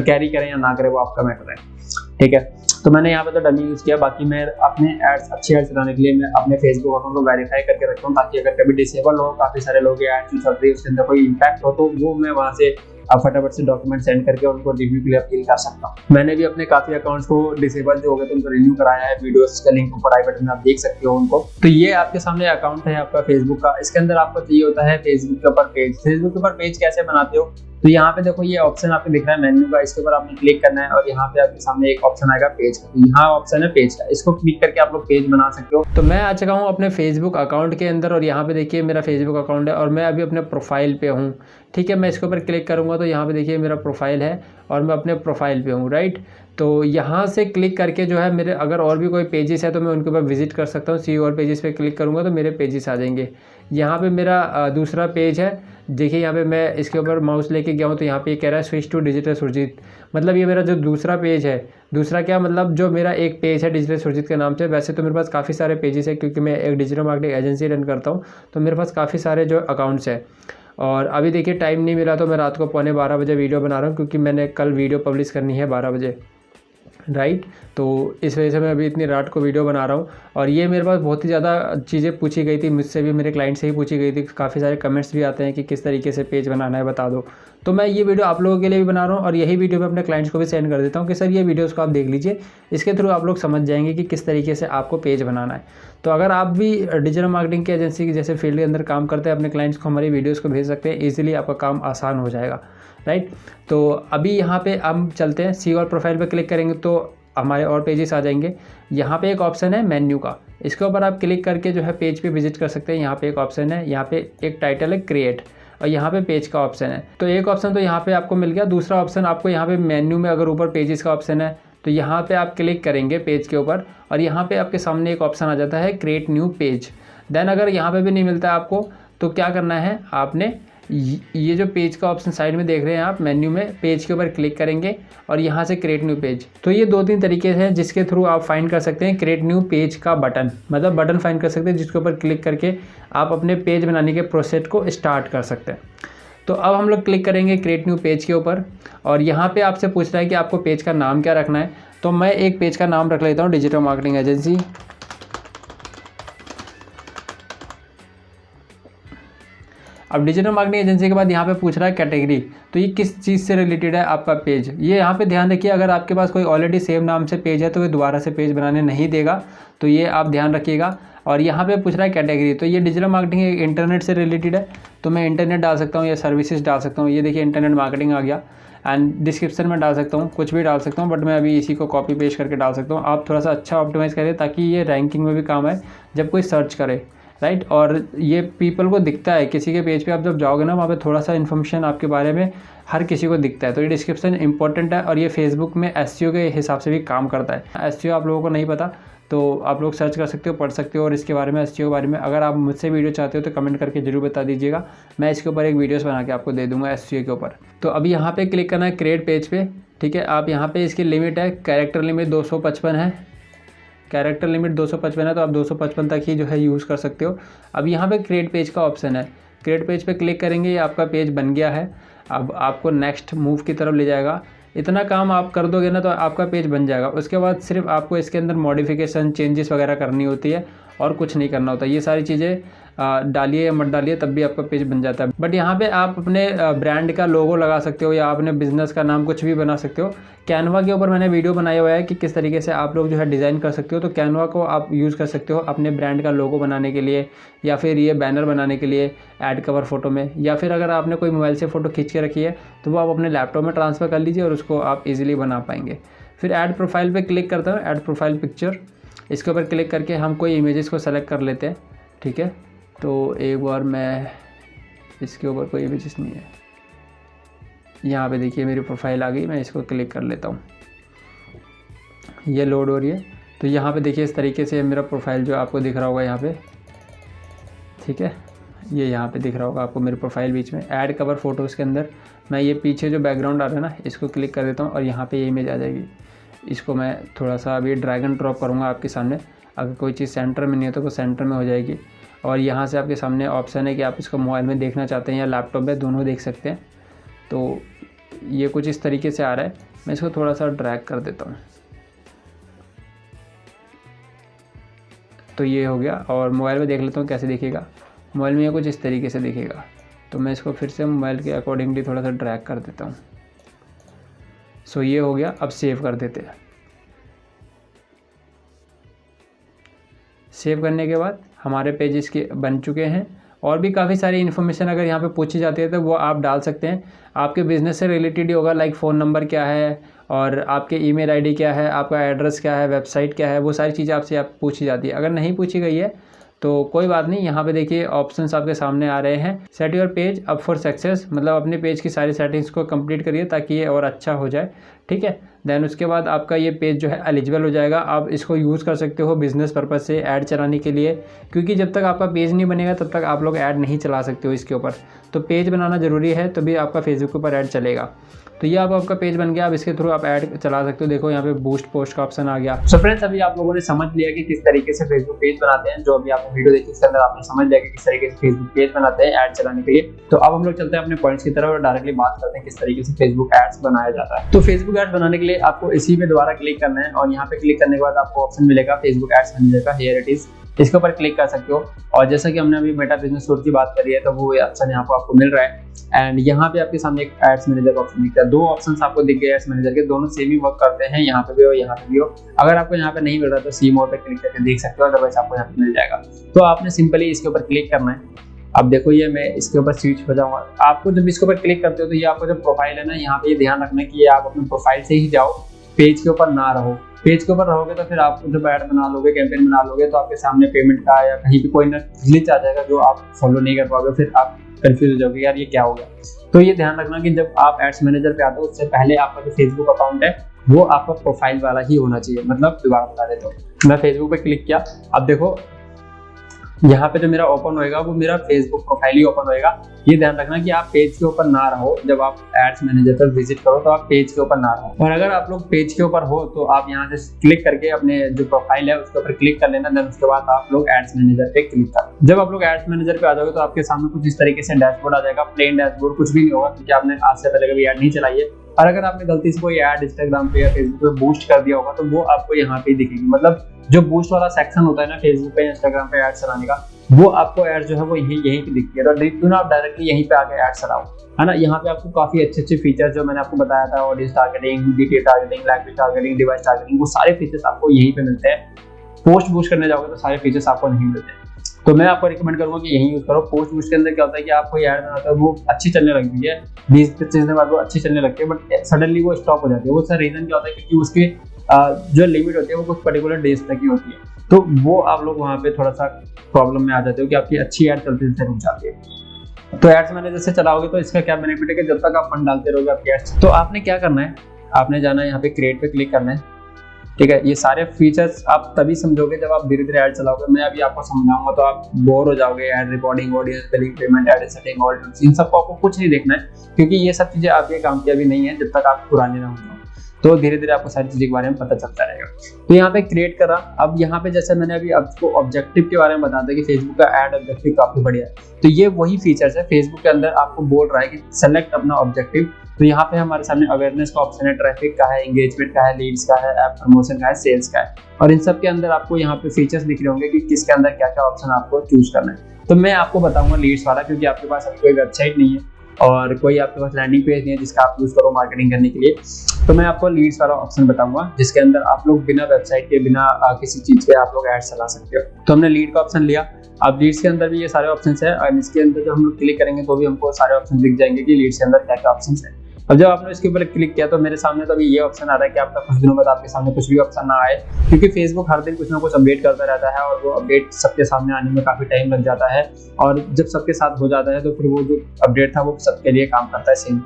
कैरी करें या ना करें वो आपका मैटर है। ठीक है, तो मैंने यहाँ पे तो डमी यूज किया, बाकी मैं अपने एड्स अच्छी एड्स चलाने के लिए मैं अपने फेसबुक अकाउंट को वेरीफाई करके रखता हूँ ताकि अगर कभी डिसेबल हो, काफी सारे लोग एड जो चल रही है उसके अंदर कोई इम्पैक्ट हो तो वो मैं वहाँ से फटाफट से डॉक्यूमेंट सेंड करके उनको रिव्यू के लिए अपील कर सकता हूँ। मैंने भी अपने काफी अकाउंट्स को डिसेबल जो हो गए तो उनको रिन्यू कराया है, वीडियोस का लिंक ऊपर आई बटन में आप देख सकते हो उनको। तो ये आपके सामने अकाउंट है आपका फेसबुक का। इसके अंदर आपको चाहिए होता है फेसबुक के ऊपर पेज। फेसबुक के ऊपर पेज कैसे बनाते हो, तो यहाँ पे देखो ये ऑप्शन आपको दिख रहा है मेन्यू का, इसके ऊपर आपने क्लिक करना है और यहाँ पे आपके सामने एक ऑप्शन आएगा पेज का। तो यहाँ ऑप्शन है पेज का, इसको क्लिक करके आप लोग पेज बना सकते हो। तो मैं आ चुका हूँ अपने फेसबुक अकाउंट के अंदर और यहाँ पे देखिए मेरा फेसबुक अकाउंट है और मैं अभी अपने प्रोफाइल पे हूँ। ठीक है, मैं इसके ऊपर क्लिक करूँगा तो यहाँ पे देखिए मेरा प्रोफाइल है और मैं अपने प्रोफाइल पे हूँ, राइट। तो यहाँ से क्लिक करके जो है मेरे अगर और भी कोई पेजेस है तो मैं उनके ऊपर विजिट कर सकता हूँ। सी और पेजेस पे क्लिक करूँगा तो मेरे पेजेस आ जाएंगे। यहाँ पे मेरा दूसरा पेज है, देखिए यहाँ पे मैं इसके ऊपर माउस लेके गया हूँ तो यहाँ पे कह रहा है स्विच टू डिजिटल सुरजीत, मतलब ये मेरा जो दूसरा पेज है। दूसरा क्या मतलब, जो मेरा एक पेज है डिजिटल सुरजीत के नाम से। वैसे तो मेरे पास काफ़ी सारे पेजेस है क्योंकि मैं एक डिजिटल मार्केटिंग एजेंसी रन करता हूँ, तो मेरे पास काफ़ी सारे जो अकाउंट्स हैं। और अभी देखिए टाइम नहीं मिला तो मैं रात को 11:15 बजे वीडियो बना रहा हूँ क्योंकि मैंने कल वीडियो पब्लिश करनी है 12 बजे, राइट। तो इस वजह से मैं अभी इतनी रात को वीडियो बना रहा हूँ। और ये मेरे पास बहुत ही ज़्यादा चीज़ें पूछी गई थी मुझसे भी, मेरे क्लाइंट से ही पूछी गई थी। काफ़ी सारे कमेंट्स भी आते हैं कि किस तरीके से पेज बनाना है बता दो। तो मैं ये वीडियो आप लोगों के लिए भी बना रहा हूँ और यही वीडियो मैं अपने क्लाइंट्स को भी सेंड कर देता हूँ कि सर ये वीडियोज़ को आप देख लीजिए, इसके थ्रू आप लोग समझ जाएंगे कि किस तरीके से आपको पेज बनाना है। तो अगर आप भी डिजिटल मार्केटिंग की एजेंसी की जैसे फील्ड के अंदर काम करते हैं, अपने क्लाइंट्स को हमारी वीडियोज़ को भेज सकते हैं, ईजिली आपका काम आसान हो जाएगा, राइट। तो अभी यहाँ पे हम चलते हैं, सी और प्रोफाइल पर क्लिक करेंगे तो हमारे और पेजेस आ जाएंगे। यहाँ पे एक ऑप्शन है मेन्यू का, इसके ऊपर आप क्लिक करके जो है पेज पे विजिट कर सकते हैं। यहाँ पे एक ऑप्शन है, यहाँ पे एक टाइटल है क्रिएट और यहाँ पे पेज का ऑप्शन है। तो एक ऑप्शन तो यहाँ पे आपको मिल गया। दूसरा ऑप्शन आपको यहाँ पे मेन्यू में अगर ऊपर पेजेस का ऑप्शन है तो यहाँ पे आप क्लिक करेंगे पेज के ऊपर और यहाँ पे आपके सामने एक ऑप्शन आ जाता है क्रिएट न्यू पेज। देन अगर यहाँ पे भी नहीं मिलता है आपको तो क्या करना है, आपने ये जो पेज का ऑप्शन साइड में देख रहे हैं आप मेन्यू में, पेज के ऊपर क्लिक करेंगे और यहाँ से क्रिएट न्यू पेज। तो ये 2-3 तरीके हैं जिसके थ्रू आप फाइंड कर सकते हैं क्रिएट न्यू पेज का बटन, मतलब बटन फाइंड कर सकते हैं जिसके ऊपर क्लिक करके आप अपने पेज बनाने के प्रोसेस को स्टार्ट कर सकते हैं। तो अब हम लोग क्लिक करेंगे क्रिएट न्यू पेज के ऊपर और यहाँ पे आपसे पूछ रहा है कि आपको पेज का नाम क्या रखना है। तो मैं एक पेज का नाम रख लेता हूँ डिजिटल मार्केटिंग एजेंसी। अब डिजिटल मार्केटिंग एजेंसी के बाद यहाँ पे पूछ रहा है कैटेगरी, तो ये किस चीज़ से रिलेटेड है आपका पेज। ये यहाँ पे ध्यान रखिए, अगर आपके पास कोई ऑलरेडी सेम नाम से पेज है तो ये दोबारा से पेज बनाने नहीं देगा, तो ये आप ध्यान रखिएगा। और यहाँ पे पूछ रहा है कैटेगरी, तो ये डिजिटल मार्केटिंग इंटरनेट से रिलेटेड है तो मैं इंटरनेट डाल सकता हूँ या सर्विसेज डाल सकता हूँ। ये देखिए इंटरनेट मार्केटिंग आ गया। एंड डिस्क्रिप्शन में डाल सकता हूँ, कुछ भी डाल सकता हूँ, बट मैं अभी इसी को कॉपी पेस्ट करके डाल सकता हूँ। आप थोड़ा सा अच्छा ऑप्टिमाइज़ करें ताकि ये रैंकिंग में भी काम आए जब कोई सर्च करे, राइट। और ये पीपल को दिखता है, किसी के पेज पे आप जब जाओगे ना वहाँ पे थोड़ा सा इन्फॉर्मेशन आपके बारे में हर किसी को दिखता है। तो ये डिस्क्रिप्शन इंपॉर्टेंट है और ये फेसबुक में एसईओ के हिसाब से भी काम करता है। एसईओ आप लोगों को नहीं पता तो आप लोग सर्च कर सकते हो, पढ़ सकते हो और इसके बारे में एसईओ के बारे में अगर आप मुझसे वीडियो चाहते हो तो कमेंट करके जरूर बता दीजिएगा, मैं इसके ऊपर एक वीडियोस बना के आपको दे दूंगा एसईओ के ऊपर। तो अभी यहाँ पे क्लिक करना है क्रिएट पेज पे, ठीक है। आप यहाँ पे इसकी लिमिट है, कैरेक्टर लिमिट 255 है, कैरेक्टर लिमिट 255 है तो आप 255 तक ही जो है यूज़ कर सकते हो। अब यहाँ पे क्रिएट पेज का ऑप्शन है, क्रिएट पेज पे क्लिक करेंगे, ये आपका पेज बन गया है। अब आपको नेक्स्ट मूव की तरफ ले जाएगा। इतना काम आप कर दोगे ना तो आपका पेज बन जाएगा। उसके बाद सिर्फ आपको इसके अंदर मॉडिफिकेशन चेंजेस वगैरह करनी होती है और कुछ नहीं करना होता। ये सारी चीज़ें डालिए या मत डालिए तब भी आपका पेज बन जाता है। बट यहाँ पे आप अपने ब्रांड का लोगो लगा सकते हो या अपने बिजनेस का नाम कुछ भी बना सकते हो। कैनवा के ऊपर मैंने वीडियो बनाया हुआ है कि किस तरीके से आप लोग जो है डिज़ाइन कर सकते हो। तो कैनवा को आप यूज़ कर सकते हो अपने ब्रांड का लोगो बनाने के लिए या फिर ये बैनर बनाने के लिए ऐड कवर फ़ोटो में, या फिर अगर आपने कोई मोबाइल से फ़ोटो खींच के रखी है तो वो आप अपने लैपटॉप में ट्रांसफ़र कर लीजिए और उसको आप ईजिली बना पाएंगे। फिर ऐड प्रोफाइल पर क्लिक करता हूँ, ऐड प्रोफाइल पिक्चर, इसके ऊपर क्लिक करके हम कोई इमेजेस को सेलेक्ट कर लेते हैं। ठीक है, तो एक बार मैं इसके ऊपर कोई इमेजेस नहीं है, यहाँ पे देखिए मेरी प्रोफाइल आ गई, मैं इसको क्लिक कर लेता हूँ, ये लोड हो रही है। तो यहाँ पे देखिए इस तरीके से मेरा प्रोफाइल जो आपको दिख रहा होगा यहाँ पे, ठीक है, ये यहाँ पे दिख रहा होगा आपको मेरी प्रोफाइल बीच में। ऐड कवर फोटोज़ के अंदर मैं ये पीछे जो बैकग्राउंड आ रहा है ना, इसको क्लिक कर देता हूँ और यहाँ पे ये इमेज आ जाएगी। इसको मैं थोड़ा सा अभी ड्रैग एंड ड्रॉप करूँगा आपके सामने। अगर कोई चीज़ सेंटर में नहीं है तो वो सेंटर में हो जाएगी। और यहाँ से आपके सामने ऑप्शन है कि आप इसको मोबाइल में देखना चाहते हैं या लैपटॉप में, दोनों देख सकते हैं। तो ये कुछ इस तरीके से आ रहा है, मैं इसको थोड़ा सा ड्रैग कर देता हूँ। तो ये हो गया। और मोबाइल में देख लेता हूँ कैसे दिखेगा। मोबाइल में ये कुछ इस तरीके से दिखेगा। तो मैं इसको फिर से मोबाइल के अकॉर्डिंगली थोड़ा सा ड्रैग कर देता हूँ। सो ये हो गया। अब सेव कर देते हैं। सेव करने के बाद हमारे पेजेस के बन चुके हैं। और भी काफ़ी सारी इन्फॉर्मेशन अगर यहाँ पे पूछी जाती है तो वो आप डाल सकते हैं। आपके बिज़नेस से रिलेटेड ही होगा, लाइक फ़ोन नंबर क्या है और आपके ईमेल आईडी क्या है, आपका एड्रेस क्या है, वेबसाइट क्या है, वो सारी चीज़ें आपसे पूछी जाती है। अगर नहीं पूछी गई है तो कोई बात नहीं, यहाँ पे देखिए ऑप्शंस आपके सामने आ रहे हैं। Set your page up for success, मतलब अपने पेज की सारी सेटिंग्स को कंप्लीट करिए ताकि ये और अच्छा हो जाए। ठीक है, देन उसके बाद आपका ये पेज जो है एलिजिबल हो जाएगा। आप इसको यूज़ कर सकते हो बिज़नेस पर्पज़ से ऐड चलाने के लिए, क्योंकि जब तक आपका पेज नहीं बनेगा तब तक आप लोग ऐड नहीं चला सकते हो इसके ऊपर। तो पेज बनाना ज़रूरी है, तभी आपका फेसबुक के ऊपर ऐड चलेगा। तो ये आपका पेज बन गया। अब इसके थ्रू आप ऐड चला सकते हो। देखो यहाँ पे बूस्ट पोस्ट का ऑप्शन आ गया। सो फ्रेंड्स, अभी आप लोगों ने समझ लिया कि किस तरीके से फेसबुक पेज बनाते हैं। जो अभी आपने वीडियो देखी इसके अंदर आपने समझ लिया कि किस तरीके से फेसबुक पेज बनाते हैं ऐड चलाने के लिए। तो अब हम लोग चलते हैं अपने पॉइंट्स की तरफ और डायरेक्टली बात करते हैं किस तरीके से फेसबुक एड्स बनाया जाता है। तो फेसबुक एड्स बनाने के लिए आपको इसी में दोबारा क्लिक करना है और यहाँ पे क्लिक करने के बाद आपको ऑप्शन मिलेगा फेसबुक एड्स मैनेजर का, हियर इट इज। इसके ऊपर क्लिक कर सकते हो। और जैसा कि हमने अभी मेटा बिजनेस स्टोर की बात करी है तो वो ऑप्शन यहाँ पर आपको मिल रहा है। एंड यहाँ पे आपके सामने एक एड्स मैनेजर का ऑप्शन दिखता है। दो ऑप्शंस आपको दिख गए एड्स मैनेजर के, दोनों सेम ही वर्क करते हैं, यहाँ पे भी हो यहाँ पे भी हो। अगर आपको यहाँ पे नहीं मिल रहा तो सी मोड पे क्लिक करके देख सकते हो, अदरवाइज आपको यहाँ पे मिल जाएगा। तो आपने सिंपली इसके ऊपर क्लिक करना है। अब देखो ये मैं इसके ऊपर स्विच हो जाऊंगा। आपको जब इसके ऊपर क्लिक करते हो तो ये आपको जो प्रोफाइल है ना, यहाँ पे ये ध्यान रखना है कि ये आप अपने प्रोफाइल से ही जाओ, पेज के ऊपर ना रहो। पेज के ऊपर रहोगे तो फिर आप जब ऐड बना लोगे, कैंपेन बना लोगे तो आपके सामने पेमेंट का या कहीं भी कोई ना ग्लिच आ जाएगा जो आप फॉलो नहीं कर पाओगे। फिर आप कंफ्यूज हो जाओगे, यार ये क्या हो गया। तो ये ध्यान रखना कि जब आप एड्स मैनेजर पे आते हो उससे पहले आपका जो फेसबुक अकाउंट है वो आपका प्रोफाइल वाला ही होना चाहिए। मतलब दोबारा बता देता हूँ, मैं फेसबुक पे क्लिक किया। अब देखो यहाँ पे जो मेरा ओपन होएगा वो मेरा फेसबुक प्रोफाइल ही ओपन होएगा। ये ध्यान रखना कि आप पेज के ऊपर ना रहो। जब आप एड्स मैनेजर पर विजिट करो तो आप पेज के ऊपर ना रहो। और अगर आप लोग पेज के ऊपर हो तो आप यहाँ से क्लिक करके अपने जो प्रोफाइल है उसके ऊपर क्लिक कर लेना। देन उसके बाद आप लोग एड्स मैनेजर पे क्लिक कर। जब आप लोग एड्स मैनेजर पे आ जाओगे तो आपके सामने कुछ इस तरीके से डैशबोर्ड आ जाएगा। प्लेन डैशबोर्ड, कुछ भी नहीं होगा क्योंकि आपने आज से पहले कभी ऐड नहीं चलाई है। और अगर आपने गलती से कोई ऐड इंस्टाग्राम पे या फेसबुक पे बूस्ट कर दिया होगा तो वो आपको यहाँ पे दिखेगी। मतलब जो बूस्ट वाला सेक्शन होता है ना फेसबुक पे इंस्टाग्राम पे ऐड चलाने का, वो आपको ऐड जो है वो यहीं पे दिखती है। तो क्यों ना आप डायरेक्टली यहीं पे आके ऐड चलाओ, है ना। यहाँ पे आपको काफी अच्छे फीचर्स जो मैंने आपको बताया था, audience targeting, DTA targeting, language targeting, device targeting, वो सारे फीचर्स आपको यहीं पे मिलते हैं। पोस्ट बूस्ट करने जाओगे तो सारे फीचर्स आपको नहीं मिलते। तो मैं आपको रिकमेंड करूंगा कि यही यूज करो। पोस्ट बूस्ट के अंदर क्या होता है कि आप कोई ऐड बनाते हो, वो अच्छी चलने लगती है, 20-25 दिन बाद वो अच्छी चलने लगती है, बट सडनली वो स्टॉप हो जाती है। वो सर रीजन क्या होता है क्योंकि उसके जो लिमिट होती है वो कुछ पर्टिकुलर डेज तक ही होती है। तो वो आप लोग वहाँ पे थोड़ा सा प्रॉब्लम में आ जाते हो कि आपकी अच्छी ऐड चलते चलते रुक जाती है। तो एड्स मैनेजर से चलाओगे तो इसका क्या बेनिफिट है कि जब तक आप फंड डालते रहोगे आपकी एड्स। तो आपने क्या करना है, आपने जाना है यहाँ पे क्रिएट पे क्लिक करना है। ठीक है, ये सारे फीचर्स आप तभी समझोगे जब आप धीरे धीरे ऐड चलाओगे। मैं अभी आपको समझाऊंगा तो आप बोर हो जाओगे। Add recording, audience billing, payment, add setting, all in सबको आपको कुछ नहीं देखना है क्योंकि ये सब चीजें आपके काम की अभी नहीं है जब तक आप पुराने ना हो जाओ। तो धीरे धीरे आपको सारी चीज़ों के बारे में पता चलता रहेगा। तो यहाँ पे क्रिएट करा। अब यहाँ पे जैसे मैंने अभी आपको ऑब्जेक्टिव के बारे में बताया था कि फेसबुक का एड ऑब्जेक्टिव काफ़ी बढ़िया है, तो ये वही फीचर्स है। फेसबुक के अंदर आपको बोल रहा है कि सेलेक्ट अपना ऑब्जेक्टिव। तो यहाँ पे हमारे सामने अवेयरनेस का ऑप्शन है, ट्रैफिक का है, एंगेजमेंट का है, लीड्स का है, ऐप प्रमोशन का है, सेल्स का है, और इन सब के अंदर आपको यहाँ पे फीचर्स दिख रहे होंगे कि किसके अंदर क्या क्या ऑप्शन आपको चूज करना है। तो मैं आपको बताऊंगा लीड्स वाला, क्योंकि आपके पास अभी कोई वेबसाइट नहीं है और कोई आपके पास लैंडिंग पेज नहीं है जिसका आप यूज करो मार्केटिंग करने के लिए। तो मैं आपको लीड्स वाला ऑप्शन बताऊंगा जिसके अंदर आप लोग बिना वेबसाइट के, बिना किसी चीज के आप लोग एड चला सकते हो। तो हमने लीड का ऑप्शन लिया। अब लीड्स के अंदर भी ये सारे ऑप्शंस है, और इसके अंदर जब हम लोग क्लिक करेंगे तो भी हमको सारे ऑप्शन दिख जाएंगे कि लीड्स के अंदर क्या क्या ऑप्शन है। अब जब आपने इसके ऊपर क्लिक किया तो मेरे सामने तो अभी ये ऑप्शन आ रहा है कि आपका कुछ दिनों बाद आपके सामने कुछ भी ऑप्शन ना आए, क्योंकि फेसबुक हर दिन कुछ ना कुछ अपडेट करता रहता है और वो अपडेट सबके सामने आने में काफी टाइम लग जाता है, और जब सबके साथ हो जाता है तो फिर वो जो अपडेट था वो सबके लिए काम करता है सेम।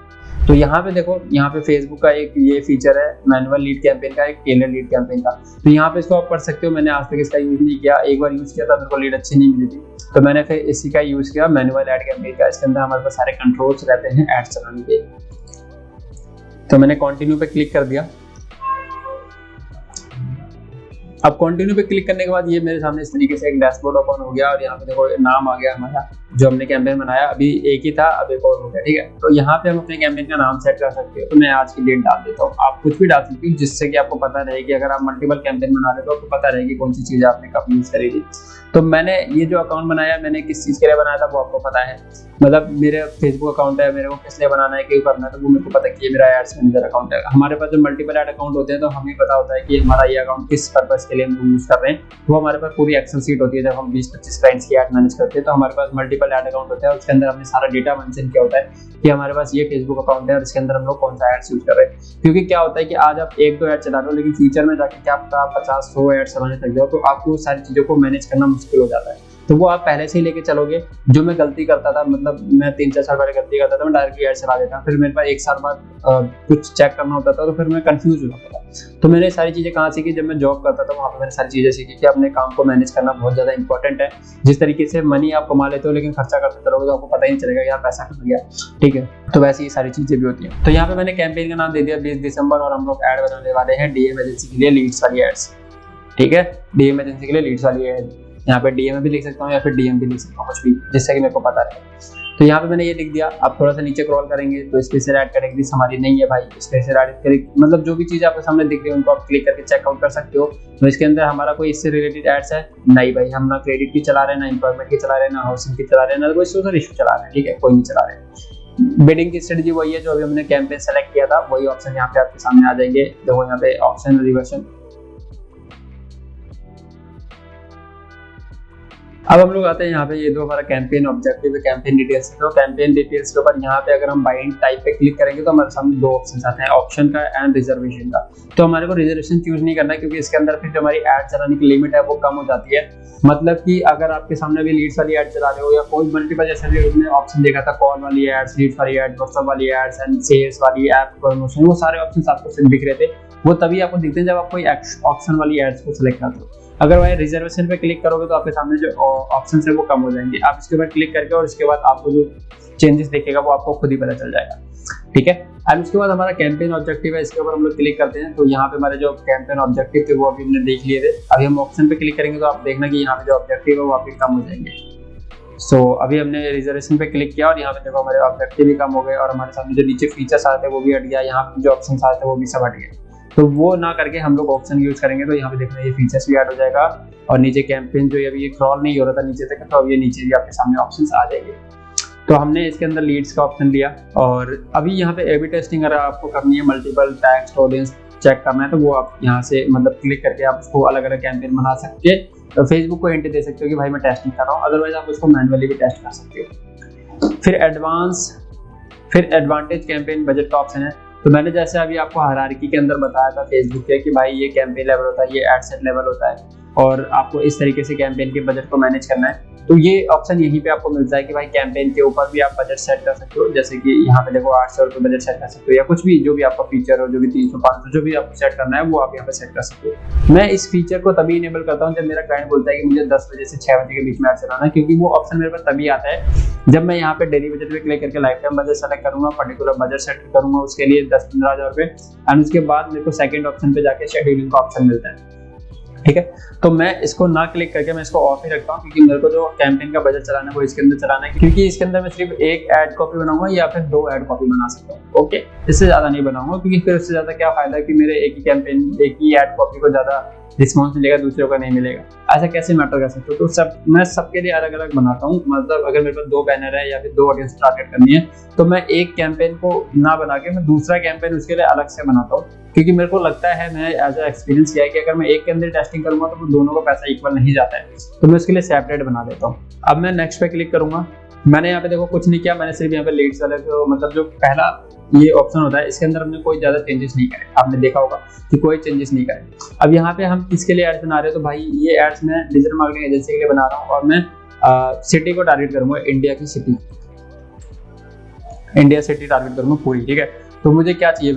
तो यहाँ पे देखो, यहाँ पे फेसबुक का एक ये फीचर है मैनुअल लीड कैंपेन का, एक टेलर लीड कैंपेन का। तो यहाँ पे इसको आप पढ़ सकते हो। मैंने आज तक इसका यूज नहीं किया, एक बार यूज किया था मेरे को लीड अच्छी नहीं मिली थी, तो मैंने फिर इसी का यूज किया, मैनुअल एड कैंपेन का। इसके अंदर हमारे पास सारे कंट्रोल्स रहते हैं एड चलाने के। तो मैंने कंटिन्यू पे क्लिक कर दिया। अब कंटिन्यू पे क्लिक करने के बाद ये मेरे सामने इस तरीके से एक डैशबोर्ड ओपन हो गया, और यहाँ पे देखो नाम आ गया हमारा, जो हमने कैंपेन बनाया। अभी एक ही था, अब एक और हो गया, ठीक है। तो यहाँ पे हम अपने कैंपेन का नाम सेट कर सकते हो। तो मैं आज की डेट डाल देता हूँ, आप कुछ भी डाल सकते हो जिससे कि आपको पता रहे कि अगर आप मल्टीपल कैंपेन बना रहे हो तो आपको पता रहेगी कौन सी चीज आपने कब यूज करेगी। तो मैंने ये जो अकाउंट बनाया, मैंने किस चीज के लिए बनाया था वो आपको पता है। मतलब मेरे फेसबुक अकाउंट है, मेरे को किस लिए बनाना है, क्यों करना है, तो वो मेरे को पता है कि ये मेरा एड्स मैनेजर अकाउंट है। हमारे पास जो मल्टीपल एड अकाउंट होते हैं तो हमें पता होता है कि हमारा ये अकाउंट किस पर्पस के लिए हम यूज कर रहे हैं। वो हमारे पास पूरी एक्सेल शीट होती है। जब हम 20-25 क्लाइंट्स की एड मैनेज करते हैं तो हमारे पास मल्टीपल एड अकाउंट होता है, उसके अंदर हमने सारा डेटा मेंशन किया होता है कि हमारे पास ये फेसबुक अकाउंट है और इसके अंदर हम लोग कौन सा एड्स यूज कर रहे हैं। क्योंकि क्या होता है कि आज आप 1-2 एड चला रहे हो, लेकिन फ्यूचर में जाके क्या पता आप 50-100 एड चलाने लग जाओ, तो आपको सारी चीजों को मैनेज करना मुश्किल हो जाता है। तो वो आप पहले से ही लेके चलोगे। जो मैं गलती करता था, मतलब मैं 3-4 साल पहले गलती करता था, मैं डायरेक्टली एड चला देता, फिर मेरे पास 1 साल बाद कुछ चेक करना होता था, तो फिर मैं कंफ्यूज हो जाता था। तो मैंने सारी चीजें कहाँ सीखी, जब मैं जॉब करता था वहाँ पे मैंने सारी चीजें सीखी कि अपने काम को मैनेज करना बहुत ज्यादा इंपॉर्टेंट है। जिस तरीके से मनी आप कमा लेते हो लेकिन खर्चा करते चलोगे तो आपको पता ही नहीं चलेगा यार पैसा कहाँ गया, ठीक है। तो वैसे ही सारी चीजें भी होती हैं। तो यहाँ पे मैंने कैंपेन का नाम दे दिया 20 दिसंबर, और हम लोग एड बनाने वाले हैं डीएम एजेंसी के लिए लीड्स वाली एड्स, ठीक है। डीएम एजेंसी के लिए लीड्स वाली एड, यहाँ पे डीएम भी लिख सकता हूँ या फिर डीएम भी लिख सकता हूँ, कुछ भी जिससे कि मेरे को पता रहे। तो यहाँ पे मैंने ये लिख दिया। अब थोड़ा सा नीचे क्रॉल करेंगे तो स्पेशल ऐड कैटेगरीज हमारी नहीं है भाई, स्पेशल ऐड कैटेगरी मतलब जो भी चीज़ आपके सामने दिख रही है उनको आप क्लिक करके चेकआउट कर सकते हो। तो इसके अंदर हमारा कोई इससे रिलेटेड एड्स है नहीं भाई, हम ना क्रेडिट की चला रहे हैं, ना एम्प्लॉयमेंट की चला रहे हैं, ना हाउसिंग की चला रहे हैं, ना कोई सोशल इशू चला रहे हैं, ठीक है, कोई नहीं चला रहे हैं। बिडिंग की स्ट्रेटजी वही है जो अभी हमने कैंपेन सेलेक्ट किया था, वही ऑप्शन यहाँ पे आपके सामने आ जाएंगे। देखो यहाँ पे ऑप्शन रिवर्सन। अब हम लोग आते हैं यहाँ पे, ये दो हमारा कैंपेन ऑब्जेक्टिव है, कैंपेन डिटेल्स। तो कैंपेन डिटेल्स के ऊपर यहाँ पे अगर हम बाइंड टाइप पे क्लिक करेंगे तो हमारे सामने दो ऑप्शन आते हैं, ऑप्शन का एंड रिजर्वेशन का। तो हमारे को रिजर्वेशन चूज नहीं करना है क्योंकि इसके अंदर फिर जो हमारी एड चलाने की लिमिट है वो कम हो जाती है। मतलब कि अगर आपके सामने भी लीड्स वाली एड चला रहे हो या कोई मल्टीपल, जैसे भी उसने ऑप्शन देखा था कॉल वाली एड्स, लीड्स वाली एड, व्हाट्सएप वाली एड्स एंड सेल्स वाली, ऐप प्रमोशन, वो सारे ऑप्शन आपको दिख रहे थे। वो तभी आपको दिखते हैं जब आप कोई ऑप्शन वाली एड्स को सिलेक्ट करते हो। अगर वह रिजर्वेशन पे क्लिक करोगे तो आपके सामने जो ऑप्शन है वो कम हो जाएंगे। आप इसके ऊपर क्लिक करके और इसके बाद आपको जो चेंजेस दिखेगा वो आपको खुद ही पता चल जाएगा, ठीक है। अब इसके बाद हमारा कैंपेन ऑब्जेक्टिव है, इसके ऊपर हम लोग क्लिक करते हैं। तो यहाँ पे हमारे जो कैंपेन ऑब्जेक्टिव थे वो अभी हमने देख लिए थे। अभी हम ऑप्शन पे क्लिक करेंगे तो आप देखना कि यहाँ पे जो ऑब्जेक्टिव है वो आपके कम हो जाएंगे। सो अभी हमने रिजर्वेशन पे क्लिक किया और यहाँ पे देखो हमारे ऑब्जेक्टिव भी कम हो गए और हमारे सामने जो नीचे फीचर्स आते हैं वो भी हट गया, यहाँ पे जो ऑप्शन आते हैं वो भी सब हट गए। तो वो ना करके हम लोग ऑप्शन यूज करेंगे तो यहाँ पे देखना ये फीचर्स भी ऐड हो जाएगा और नीचे कैंपेन जो अभी ये क्रॉल नहीं हो रहा था नीचे तक, तो अब ये नीचे भी आपके सामने ऑप्शंस आ जाएंगे। तो हमने इसके अंदर लीड्स का ऑप्शन लिया और अभी यहाँ पे ए बी टेस्टिंग अगर आपको करनी है, मल्टीपल टेक्स्ट ऑडियंस चेक करना है, तो वो आप यहाँ से मतलब क्लिक करके आप उसको अलग अलग कैंपेन बना सकते हैं। तो फेसबुक को हिंट दे सकते हो कि भाई मैं टेस्टिंग कर रहा हूँ, अदरवाइज आप उसको मैनुअली भी टेस्ट कर सकते हो। फिर एडवांटेज कैंपेन बजट का ऑप्शन है। तो मैंने जैसे अभी आपको हायरार्की के अंदर बताया था फेसबुक के कि भाई ये कैंपेन लेवल होता है, ये एड सेट लेवल होता है और आपको इस तरीके से कैंपेन के बजट को मैनेज करना है। तो ये ऑप्शन यहीं पे आपको मिलता है कि भाई कैंपेन के ऊपर भी आप बजट सेट कर सकते हो, जैसे कि यहाँ पे देखो 800 रुपये बजट सेट कर सकते हो, या कुछ भी जो भी आपका फीचर हो, जो भी 300 500 जो भी आपको सेट करना है वो आप यहाँ पे सेट कर सकते हो। मैं इस फीचर को तभी इनेबल करता हूँ जब मेरा क्लाइंट बोलता है कि मुझे 10 बजे से 6 बजे के बीच में ऐड चलाना है, क्योंकि वो ऑप्शन मेरे पास तभी आता है जब मैं यहाँ पे डेली बजट पे क्लिक करके लाइफ टाइम बजट सेलेक्ट करूंगा, पर्टिकुलर बजट सेट करूंगा उसके लिए 10-15 हज़ार रुपए, एंड उसके बाद मेरे को सेकंड ऑप्शन पे जाके शेड्यूलिंग का ऑप्शन मिलता है। ठीक है, तो मैं इसको ना क्लिक करके मैं इसको ऑफ ही रखता हूँ, क्योंकि मेरे को जो कैंपेन का बजट चलाना है वो इसके अंदर चलाना है, क्योंकि इसके अंदर मैं सिर्फ एक ऐड कॉपी बनाऊंगा या फिर 2 ऐड कॉपी बना सकता हूँ। ओके, इससे ज्यादा नहीं बनाऊंगा, क्योंकि फिर उससे ज्यादा क्या फायदा कि मेरे एक ही कैंपेन एक ही ऐड कॉपी को ज्यादा रिस्पॉन्स मिलेगा, दूसरों का नहीं मिलेगा। ऐसा कैसे मैटर कर सकते हो? तो सब मैं सबके लिए अलग अलग बनाता हूँ। मतलब अगर मेरे पास 2 बैनर है या फिर 2 ऑडियंस टारगेट करनी है, तो मैं एक कैंपेन को ना बना के मैं दूसरा कैंपेन उसके लिए अलग से बनाता हूँ, क्योंकि मेरे को लगता है, मैं एज ए एक्सपीरियंस किया है कि अगर मैं एक के अंदर टेस्टिंग करूंगा तो दोनों का पैसा इक्वल नहीं जाता है, तो मैं उसके लिए सेपरेट बना देता हूँ। अब मैं नेक्स्ट पे क्लिक करूंगा। मैंने यहाँ पे देखो कुछ नहीं किया, मैंने सिर्फ यहाँ पे लीड्स वाले तो मतलब जो पहला ये ऑप्शन होता है इसके अंदर हमने कोई ज्यादा चेंजेस नहीं करे। आपने देखा होगा कि कोई चेंजेस नहीं करे। अब यहाँ पे हम किसके लिए एड्स बना रहे हो, तो भाई ये एड्स मैं डिजिटल मार्केटिंग एजेंसी के लिए बना रहा हूँ, और मैं सिटी को टारगेट करूंगा, इंडिया की सिटी, इंडिया सिटी टारगेट करूंगा पूरी। ठीक है, तो मुझे क्या चाहिए,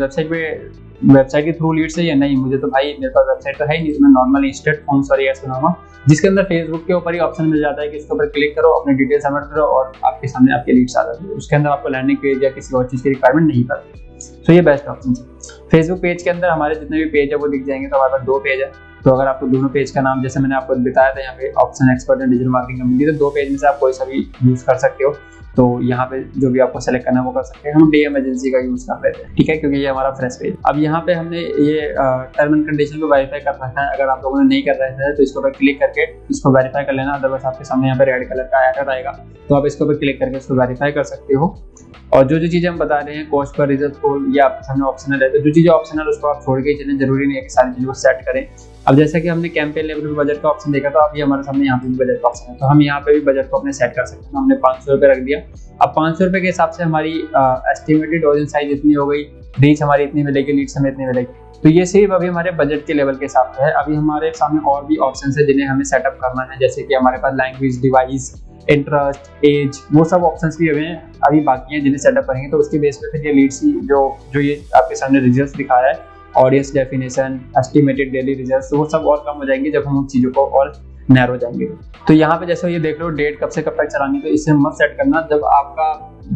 वेबसाइट के थ्रू लीड चाहिए? नहीं, मुझे तो भाई मेरे पास वेबसाइट तो है ही नहीं, तो मैं normal instant form sorry ads बनाऊंगा, जिसके अंदर फेसबुक के ऊपर ही ऑप्शन मिल जाता है कि इसके ऊपर क्लिक करो, अपनी डिटेल सबमिट करो और आपके सामने आपके लीड्स आ जाते हैं। उसके अंदर आपको लैंडिंग पेज या किसी और चीज़ की रिक्वायरमेंट नहीं पड़ती। तो ये बेस्ट ऑप्शन है। फेसबुक पेज के अंदर हमारे जितने भी पेज है वो दिख जाएंगे। तो हमारे पास 2 पेज है, तो अगर आपको दोनों पेज का नाम, जैसे मैंने आपको बताया था यहाँ पे option expert and digital marketing community, तो 2 पेज में से आप कोई सा भी यूज कर सकते हो। तो यहाँ पे जो भी आपको सेलेक्ट करना है वो कर सकते हैं। हम डीएम एजेंसी का यूज कर रहे थे, ठीक है, क्योंकि ये हमारा फ्रेश पेज। अब यहाँ पे हमने ये टर्म एंड कंडीशन को वेरीफाई कर रखा है। अगर आप लोगों ने नहीं कर रहे थे तो इसके ऊपर क्लिक करके इसको वेरीफाई कर लेना, अदरवाइज आपके सामने यहाँ पे रेड कलर का एरर आएगा, तो आप इसके ऊपर क्लिक करके इसको वेरीफाई कर सकते हो। और जो चीजें हम बता रहे हैं कॉस्ट पर रिजल्ट को, ये आपके सामने ऑप्शनल है, तो जो चीजें ऑप्शनल उसको आप छोड़ के चलें, जरूरी नहीं है कि सारी चीजों को सेट करें। अब जैसा कि हमने कैंपेन लेवल पे बजट का ऑप्शन देखा, तो अब ये हमारे सामने यहाँ पे भी बजट का ऑप्शन है, तो हम यहाँ पे भी बजट को अपने सेट कर सकते हैं। हमने 500 रुपये रख दिया। अब 500 रुपये के हिसाब से हमारी एस्टिमेटेड ऑडियंस साइज इतनी हो गई, रीच हमारी इतनी मिलेगी, लीड्स हमें इतनी मिलेगी। तो ये सिर्फ अभी हमारे बजट के लेवल के हिसाब से है। अभी हमारे सामने और भी ऑप्शन है जिन्हें हमें सेटअप करना है, जैसे कि हमारे पास लैंग्वेज, डिवाइस, इंटरेस्ट, एज, वो सब ऑप्शंस भी अभी बाकी हैं जिन्हें सेटअप करेंगे। तो उसके बेस पे फिर ये लीड्स जो ये आपके सामने रिजल्ट्स दिखा रहा है, audience definition, estimated daily results, वो सब और कम हो जाएंगे जब हम उन चीज़ों को और नैरो जाएंगे। तो यहाँ पे जैसे ये देख लो डेट कब से कब तक चलानी, तो इसे मत सेट करना।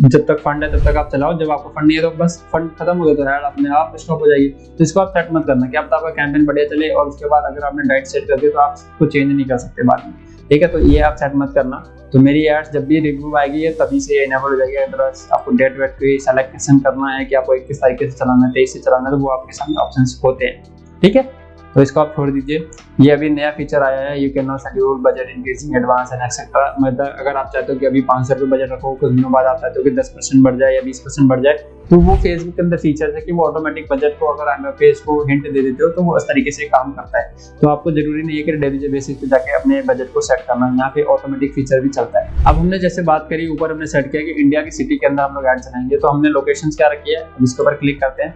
जब तक फंड है तब तक आप चलाओ, जब आपको फंड नहीं है तो बस फंड खत्म हो गया तो यार अपने आप स्टॉप हो जाएगी। तो इसको आप सेट मत करना कि अब तो आपका कैंपेन बढ़िया चले और उसके बाद अगर आपने डाइट सेट कर दी तो आप इसको चेंज नहीं कर सकते बाद में। ठीक है, तो ये आप सेट मत करना। तो मेरी एड्स जब भी रिव्यू आएगी है तभी से इनेबल हो जाएगी। अदरवाइज आपको डेट वेट की सिलेक्शन करना है कि आपको 21 तारीख से चलाना है, 23 से चलाना है, तो वो आपके सामने ऑप्शंस होते हैं। ठीक है, तो इसको आप छोड़ दीजिए। ये अभी नया फीचर आया है, you can not schedule budget increasing advance and etcetera. मतलब अगर आप चाहते हो कि अभी 500 रुपये बजट रखो, कुछ दिनों बाद आप चाहते हो कि 10% बढ़ जाए या 20% बढ़ जाए, तो वो फेसबुक के अंदर फीचर है कि वो ऑटोमेटिक बजट को अगर आप पेज को हिंट दे देते हो तो वो इस तरीके से काम करता है। तो आपको जरूरी नहीं है कि डेली बेसिस पे जाके अपने बजट को सेट करना, यहाँ पे ऑटोमेटिक फीचर भी चलता है। अब हमने जैसे बात करी, ऊपर हमने सेट किया कि इंडिया की सिटी के अंदर हम लोग ऐड चलाएंगे, तो हमने लोकेशन क्या रखी है, अब इसके ऊपर क्लिक करते हैं।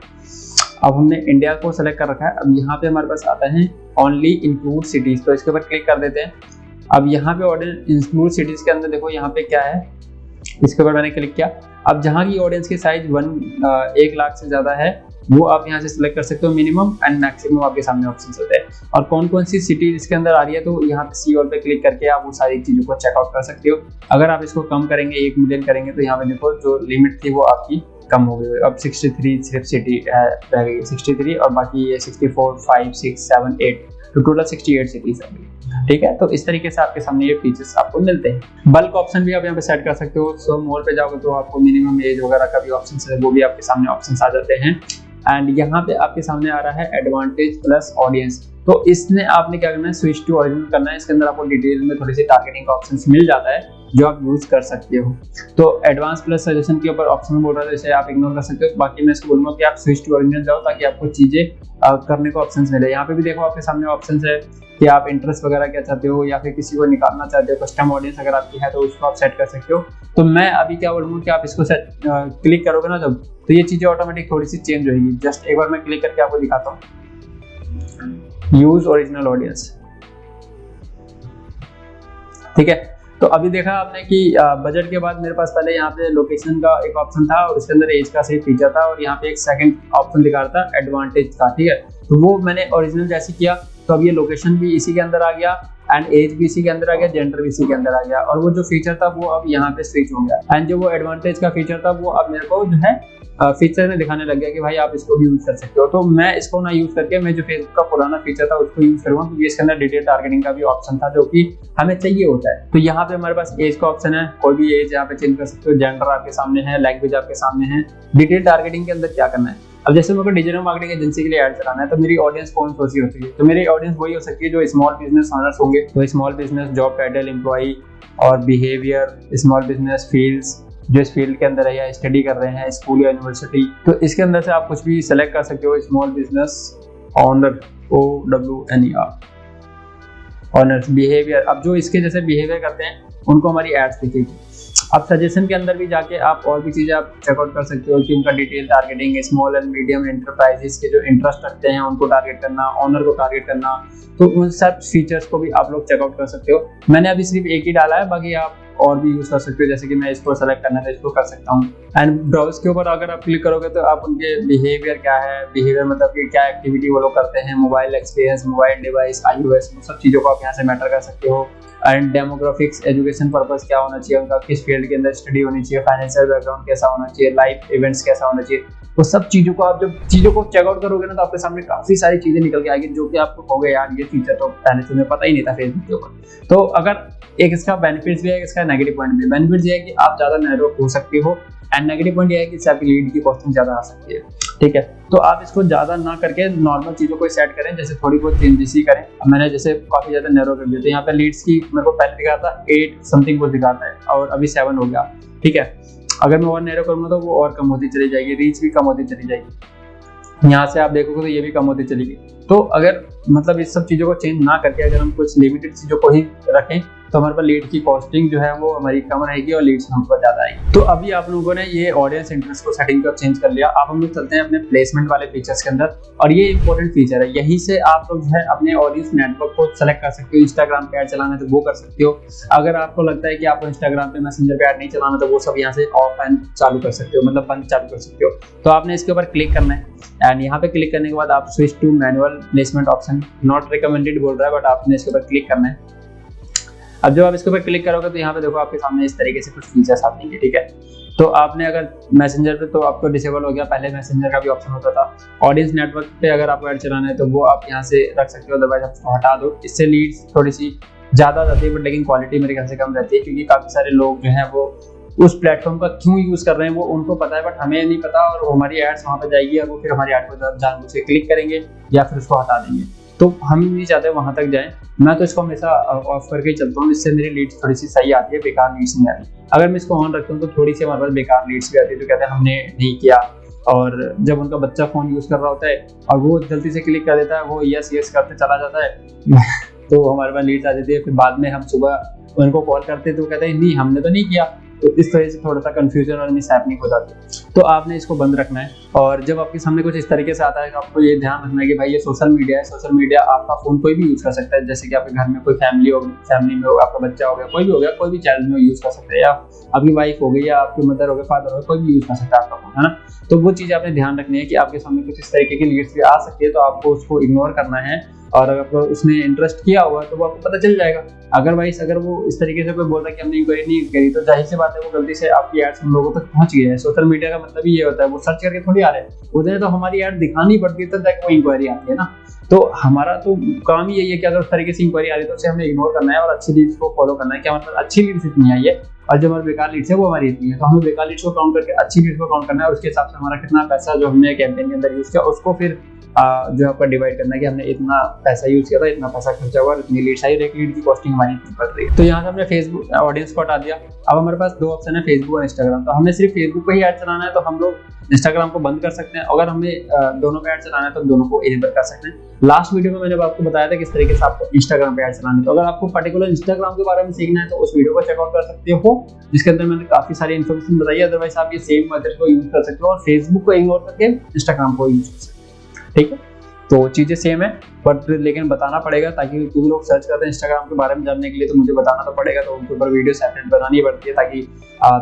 अब हमने इंडिया को सेलेक्ट कर रखा है। अब यहाँ पे हमारे पास आता है ओनली इंक्लूड सिटीज, तो इसके ऊपर क्लिक कर देते हैं। अब यहाँ पे ऑडियंस इंक्लूड सिटीज के अंदर देखो यहाँ पे क्या है, इसके ऊपर मैंने क्लिक किया। अब जहाँ की ऑडियंस की साइज 1 लाख से ज्यादा है वो आप यहाँ से सिलेक्ट कर सकते हो, मिनिमम एंड मैक्सिमम आपके सामने ऑप्शन होते हैं। और कौन कौन सी सिटी इसके अंदर आ रही है, तो यहाँ पे सी ऑल पे क्लिक करके आप वो सारी चीजों को चेकआउट कर सकते हो। अगर आप इसको कम करेंगे, 1 मिलियन करेंगे, तो यहाँ पे देखो जो लिमिट थी वो आपकी कम हो गई। अब 63 सिर्फ सिटी रह गई, 63, और बाकी ये 64, 5, 6, 7, 8, तो टोटल 68 सिटीज है। ठीक है, तो इस तरीके से आपके सामने ये फीचर्स आपको मिलते हैं। बल्क ऑप्शन भी आप यहाँ पे सेट कर सकते हो। सो मोर पे जाओगे तो आपको मिनिमम एज वगैरह का भी ऑप्शन है, वो भी आपके सामने ऑप्शन आ जाते हैं। एंड यहाँ पे आपके सामने आ रहा है एडवांटेज प्लस ऑडियंस। तो इसने आपने क्या करना है, स्विच टू ओरिजिनल करना है। इसके अंदर आपको डिटेल में थोड़ी सी टारगेटिंग का ऑप्शन मिल जाता है जो आप यूज कर सकते हो। तो एडवांस प्लस सजेशन के ऊपर ऑप्शन बोल रहा है, जैसे आप इग्नोर कर सकते हो। बाकी मैं इसको बोलूँगा कि आप स्विच टू ओरिजिनल जाओ ताकि आपको चीजें करने को ऑप्शन मिले। यहाँ पे भी देखो आपके सामने ऑप्शन है कि आप इंटरेस्ट वगैरह क्या चाहते हो या फिर किसी को निकालना चाहते हो, कस्टम ऑडियंस अगर आपकी है तो उसको आप सेट कर सकते हो। तो मैं अभी क्या बोलूँगा कि आप इसको क्लिक करोगे ना जब, तो ये चीजें ऑटोमेटिक थोड़ी सी चेंज होगी। जस्ट एक बार मैं क्लिक करके आपको दिखाता हूँ, यूज ओरिजिनल ऑडियंस। ठीक है, तो अभी देखा आपने कि बजट के बाद मेरे पास पहले यहाँ पे लोकेशन का एक ऑप्शन था और उसके अंदर एज का सिर्फ फीचर था और यहाँ पे एक सेकंड ऑप्शन दिखा रहा था एडवांटेज का, ठीक है। तो वो मैंने ओरिजिनल जैसे किया तो अब ये लोकेशन भी इसी के अंदर आ गया एंड एज भी इसी के अंदर आ गया, जेंडर भी इसी के अंदर आ गया और वो जो फीचर था वो अब यहाँ पे स्विच हो गया एंड जो वो एडवांटेज का फीचर था वो अब मेरे को जो है फीचर में दिखाने लग गया कि भाई आप इसको भी यूज कर सकते हो। तो मैं इसको ना यूज करके मैं जो फेसबुक का पुराना फीचर था उसको यूज करूंगा क्योंकि इसके अंदर डिटेल टारगेटिंग का भी ऑप्शन था जो कि हमें चाहिए होता है। तो यहाँ पे हमारे पास एज का ऑप्शन है, कोई भी एज यहाँ पे चेंज कर सकते हो, जेंडर आपके सामने है, लैंग्वेज आपके सामने है। डिटेल टारगेटिंग के अंदर क्या करना है, अब जैसे मेरे को डिजिटल मार्केटिंग एजेंसी के लिए ऐड चलाना है तो मेरी ऑडियंस कौन सी होती है, तो मेरी ऑडियंस वही हो सकती है जो स्मॉल बिजनेस ओनर्स होंगे। तो small business, job title, employee और बिहेवियर, स्मॉल बिजनेस फील्ड्स जो इस फील्ड के अंदर है या स्टडी कर रहे हैं स्कूल या यूनिवर्सिटी, तो इसके अंदर से आप कुछ भी सेलेक्ट कर सकते हो। Small business owner, OWNER, honours, behaviour, अब जो इसके जैसे बिहेवियर करते हैं उनको हमारी एड्स दिखेगी। अब सजेशन के अंदर भी जाके आप और भी चीज़ें आप चेकआउट कर सकते हो कि उनका detail targeting, small and medium enterprises के जो इंटरेस्ट रखते हैं उनको टारगेट करना, ऑनर को टारगेट करना, तो उन सब फीचर्स को भी आप लोग चेकआउट कर सकते हो। मैंने अभी सिर्फ एक ही डाला है, बाकी आप और भी यूज कर सकते हो, जैसे कि मैं इसको सेलेक्ट करना है इसको कर सकता हूँ। एंड ब्राउज के ऊपर अगर आप क्लिक करोगे तो आप उनके बिहेवियर क्या है, बिहेवियर मतलब कि क्या एक्टिविटी वो लोग करते हैं, mobile experience, mobile device, iOS, वो सब चीज़ों को आप यहाँ से मैटर कर सकते हो। एंड डेमोग्राफिक्स, एजुकेशन पर्पस क्या होना चाहिए उनका, किस फील्ड के अंदर स्टडी होनी चाहिए, फाइनेंशियल बैकग्राउंड कैसा होना चाहिए, लाइफ इवेंट्स कैसा होना चाहिए, वो सब चीज़ों को आप जब चीज़ों को चेकआउट करोगे ना तो आपके सामने काफ़ी सारी चीज़ें निकल के आएगी जो कि आपको कहोगे यार ये फीचर तो पहले से मुझे पता ही नहीं था फेसबुक के ऊपर। तो अगर एक इसका बेनिफिट्स भी है, इसका नेगेटिव पॉइंट भी है। बेनिफिट्स ये है कि आप ज़्यादा नैरो हो सकते हो एंड नेगेटिव पॉइंट ये है कि इससे आपकी लीड की कॉस्टिंग ज़्यादा आ सकती है, ठीक है। तो आप इसको ज़्यादा ना करके नॉर्मल चीज़ों को सेट करें, जैसे थोड़ी बहुत चेंजेस ही करें। मैंने जैसे काफ़ी ज़्यादा नैरो कर दिया, तो यहाँ पे लीड्स की मेरे को पहले दिखा था 8 समथिंग कुछ दिखाता है और अभी 7 हो गया, ठीक है। अगर मैं और नैरो करूँगा तो वो और कम होती चली जाएगी, रीच भी कम होती चली जाएगी। यहाँ से आप देखोगे तो ये भी कम होती चलेगी। तो अगर मतलब इस सब चीज़ों को चेंज ना करके अगर हम कुछ लिमिटेड चीज़ों को ही रखें तो हमारे पास लीड की कॉस्टिंग जो है वो हमारी कम रहेगी और लीड्स हमारे पास ज़्यादा आएगी। तो अभी आप लोगों ने ये ऑडियंस इंटरेस्ट को सेटिंग कर चेंज कर लिया। अब हम लोग चलते हैं अपने प्लेसमेंट वाले फीचर्स के अंदर और ये इंपॉर्टेंट फीचर है। यहीं से आप लोग जो है अपने ऑडियंस नेटवर्क को सेलेक्ट कर सकते हो। इंस्टाग्राम पे ऐड चलाना है तो वो कर सकते हो। अगर आपको लगता है कि आपको इंस्टाग्राम पे मैसेंजर पे ऐड नहीं चलाना तो वो सब यहाँ से ऑफ एंड चालू कर सकते हो, मतलब बंद चालू कर सकते हो। तो आपने इसके ऊपर क्लिक करना है एंड यहाँ पे क्लिक करने के बाद आप switch to manual placement option, not recommended बोल रहा है बट आपने इसके ऊपर क्लिक करना है। अब जब आप इसके ऊपर क्लिक करोगे तो यहाँ पे देखो आपके सामने इस तरीके से कुछ फीचर्स आते हैं, ठीक है। तो आपने अगर मैसेंजर पे तो आपको डिसेबल हो गया, पहले मैसेंजर का भी ऑप्शन होता था। ऑडियंस नेटवर्क पे अगर आपको ऐड चलाना है तो वो आप यहाँ से रख सकते हो, अदरवाइज आप हटा दो। इससे लीड्स थोड़ी सी ज़्यादा जाती है बट लेकिन क्वालिटी मेरे ख्याल से कम रहती है, क्योंकि काफ़ी सारे लोग जो हैं वो उस प्लेटफॉर्म का क्यों यूज़ कर रहे हैं वो उनको पता है बट हमें नहीं पता, और हमारी एड्स वहाँ पर जाएगी और वो फिर हमारी एड पर जानबूझ के क्लिक करेंगे या फिर उसको हटा देंगे। तो हम नहीं चाहते वहाँ तक जाएं। मैं तो इसको हमेशा ऑफ करके ही चलता हूँ, इससे मेरी लीड्स थोड़ी सी सही आती है, बेकार लीड्स नहीं आती। अगर मैं इसको ऑन रखता हूँ तो थोड़ी सी हमारे पास बेकार लीड्स भी आती है, जो कहते हैं हमने नहीं किया, और जब उनका बच्चा फ़ोन यूज़ कर रहा होता है और वो जल्दी से क्लिक कर देता है, वो यस यस करते चला जाता है तो हमारे पास लीड्स आ जाती है। फिर बाद में हम सुबह उनको कॉल करते तो कहते हैं नहीं हमने तो नहीं किया। तो इस तरह से थोड़ा सा कंफ्यूजन और मिसहैपनिंग हो जाती है। तो आपने इसको बंद रखना है। और जब आपके सामने कुछ इस तरीके से आता है तो आपको ये ध्यान रखना है कि भाई ये सोशल मीडिया है। सोशल मीडिया आपका फ़ोन कोई भी यूज़ कर सकता है, जैसे कि आपके घर में कोई फैमिली में हो, आपका बच्चा हो गया, कोई भी हो गया, कोई भी चाइल्ड में यूज़ कर सकता है, या आपकी वाइफ हो गई या आपकी मदर हो गए, फादर हो गए, कोई भी यूज़ कर सकता है आपका फ़ोन, है ना। तो वो चीज़ आपने ध्यान रखनी है कि आपके सामने कुछ इस तरीके की लीड्स भी आ सकती है, तो आपको उसको इग्नोर करना है। और अगर आपको उसने इंटरेस्ट किया हुआ तो वो आपको पता चल जाएगा। अदरवाइज अगर वो इस तरीके से कोई बोलता है कि हमने इंक्वायरी नहीं करी तो जाहिर सी बात है वो गलती से आपकी एड्स हम लोगों तक पहुंच गई है। सोशल मीडिया का मतलब ही ये होता है, वो सर्च करके थोड़ी आ रहे हैं, उन्हें तो हमारी एड दिखानी पड़ती है तब जाके वो इंक्वायरी आती है ना। तो हमारा तो काम ही यही है कि अगर उस तरीके से इंक्वायरी आ रही है तो उसे हमें इग्नोर करना है और अच्छी लीड्स को फॉलो करना है कि हमारे पास अच्छी लीड्स इतनी आई है और जो हमारी बेकार लीड्स है वो हमारी इतनी है। तो हमें बेकार लीड्स को काउंट करके अच्छी लीड्स को काउंट करना है और उसके हिसाब से हमारा कितना पैसा जो हमने कैंपेन के अंदर यूज़ किया उसको फिर जो आपका डिवाइड करना है कि हमने इतना पैसा यूज़ किया था, इतना पैसा खर्चा हुआ, इतनी लीड्स आई, एक लीड की कॉस्टिंग हमारी इतनी पड़ रही है। तो यहाँ से हमने फेसबुक ऑडियंस को हटा दिया। अब हमारे पास दो ऑप्शन है, फेसबुक और इंस्टाग्राम। तो हमने सिर्फ फेसबुक पे ही ऐड चलाना है तो हम लोग इंस्टाग्राम को बंद कर सकते हैं। अगर हमें दोनों पे ऐड चलाना है तो दोनों को इनेबल कर सकते हैं। लास्ट वीडियो में मैंने आपको बताया था किस तरीके से आपको इंस्टाग्राम पे ऐड चलाना है। तो अगर आपको पर्टिकुलर इंस्टाग्राम के बारे में सीखना है तो उस वीडियो को चेकआउट कर सकते हो, जिसके अंदर मैंने काफी सारी इन्फॉर्मेशन बताई है। अदरवाइज आप ये सेम मेथड को यूज कर सकते हो और फेसबुक को इग्नोर करके इंस्टाग्राम को यूज कर सकते हो, ठीक है। तो चीज़ें सेम है, बट लेकिन बताना पड़ेगा ताकि क्योंकि लोग सर्च करते हैं इंस्टाग्राम के बारे में जानने के लिए, तो मुझे बताना तो पड़ेगा, तो उनके ऊपर वीडियो सेपरेट बनानी पड़ती है ताकि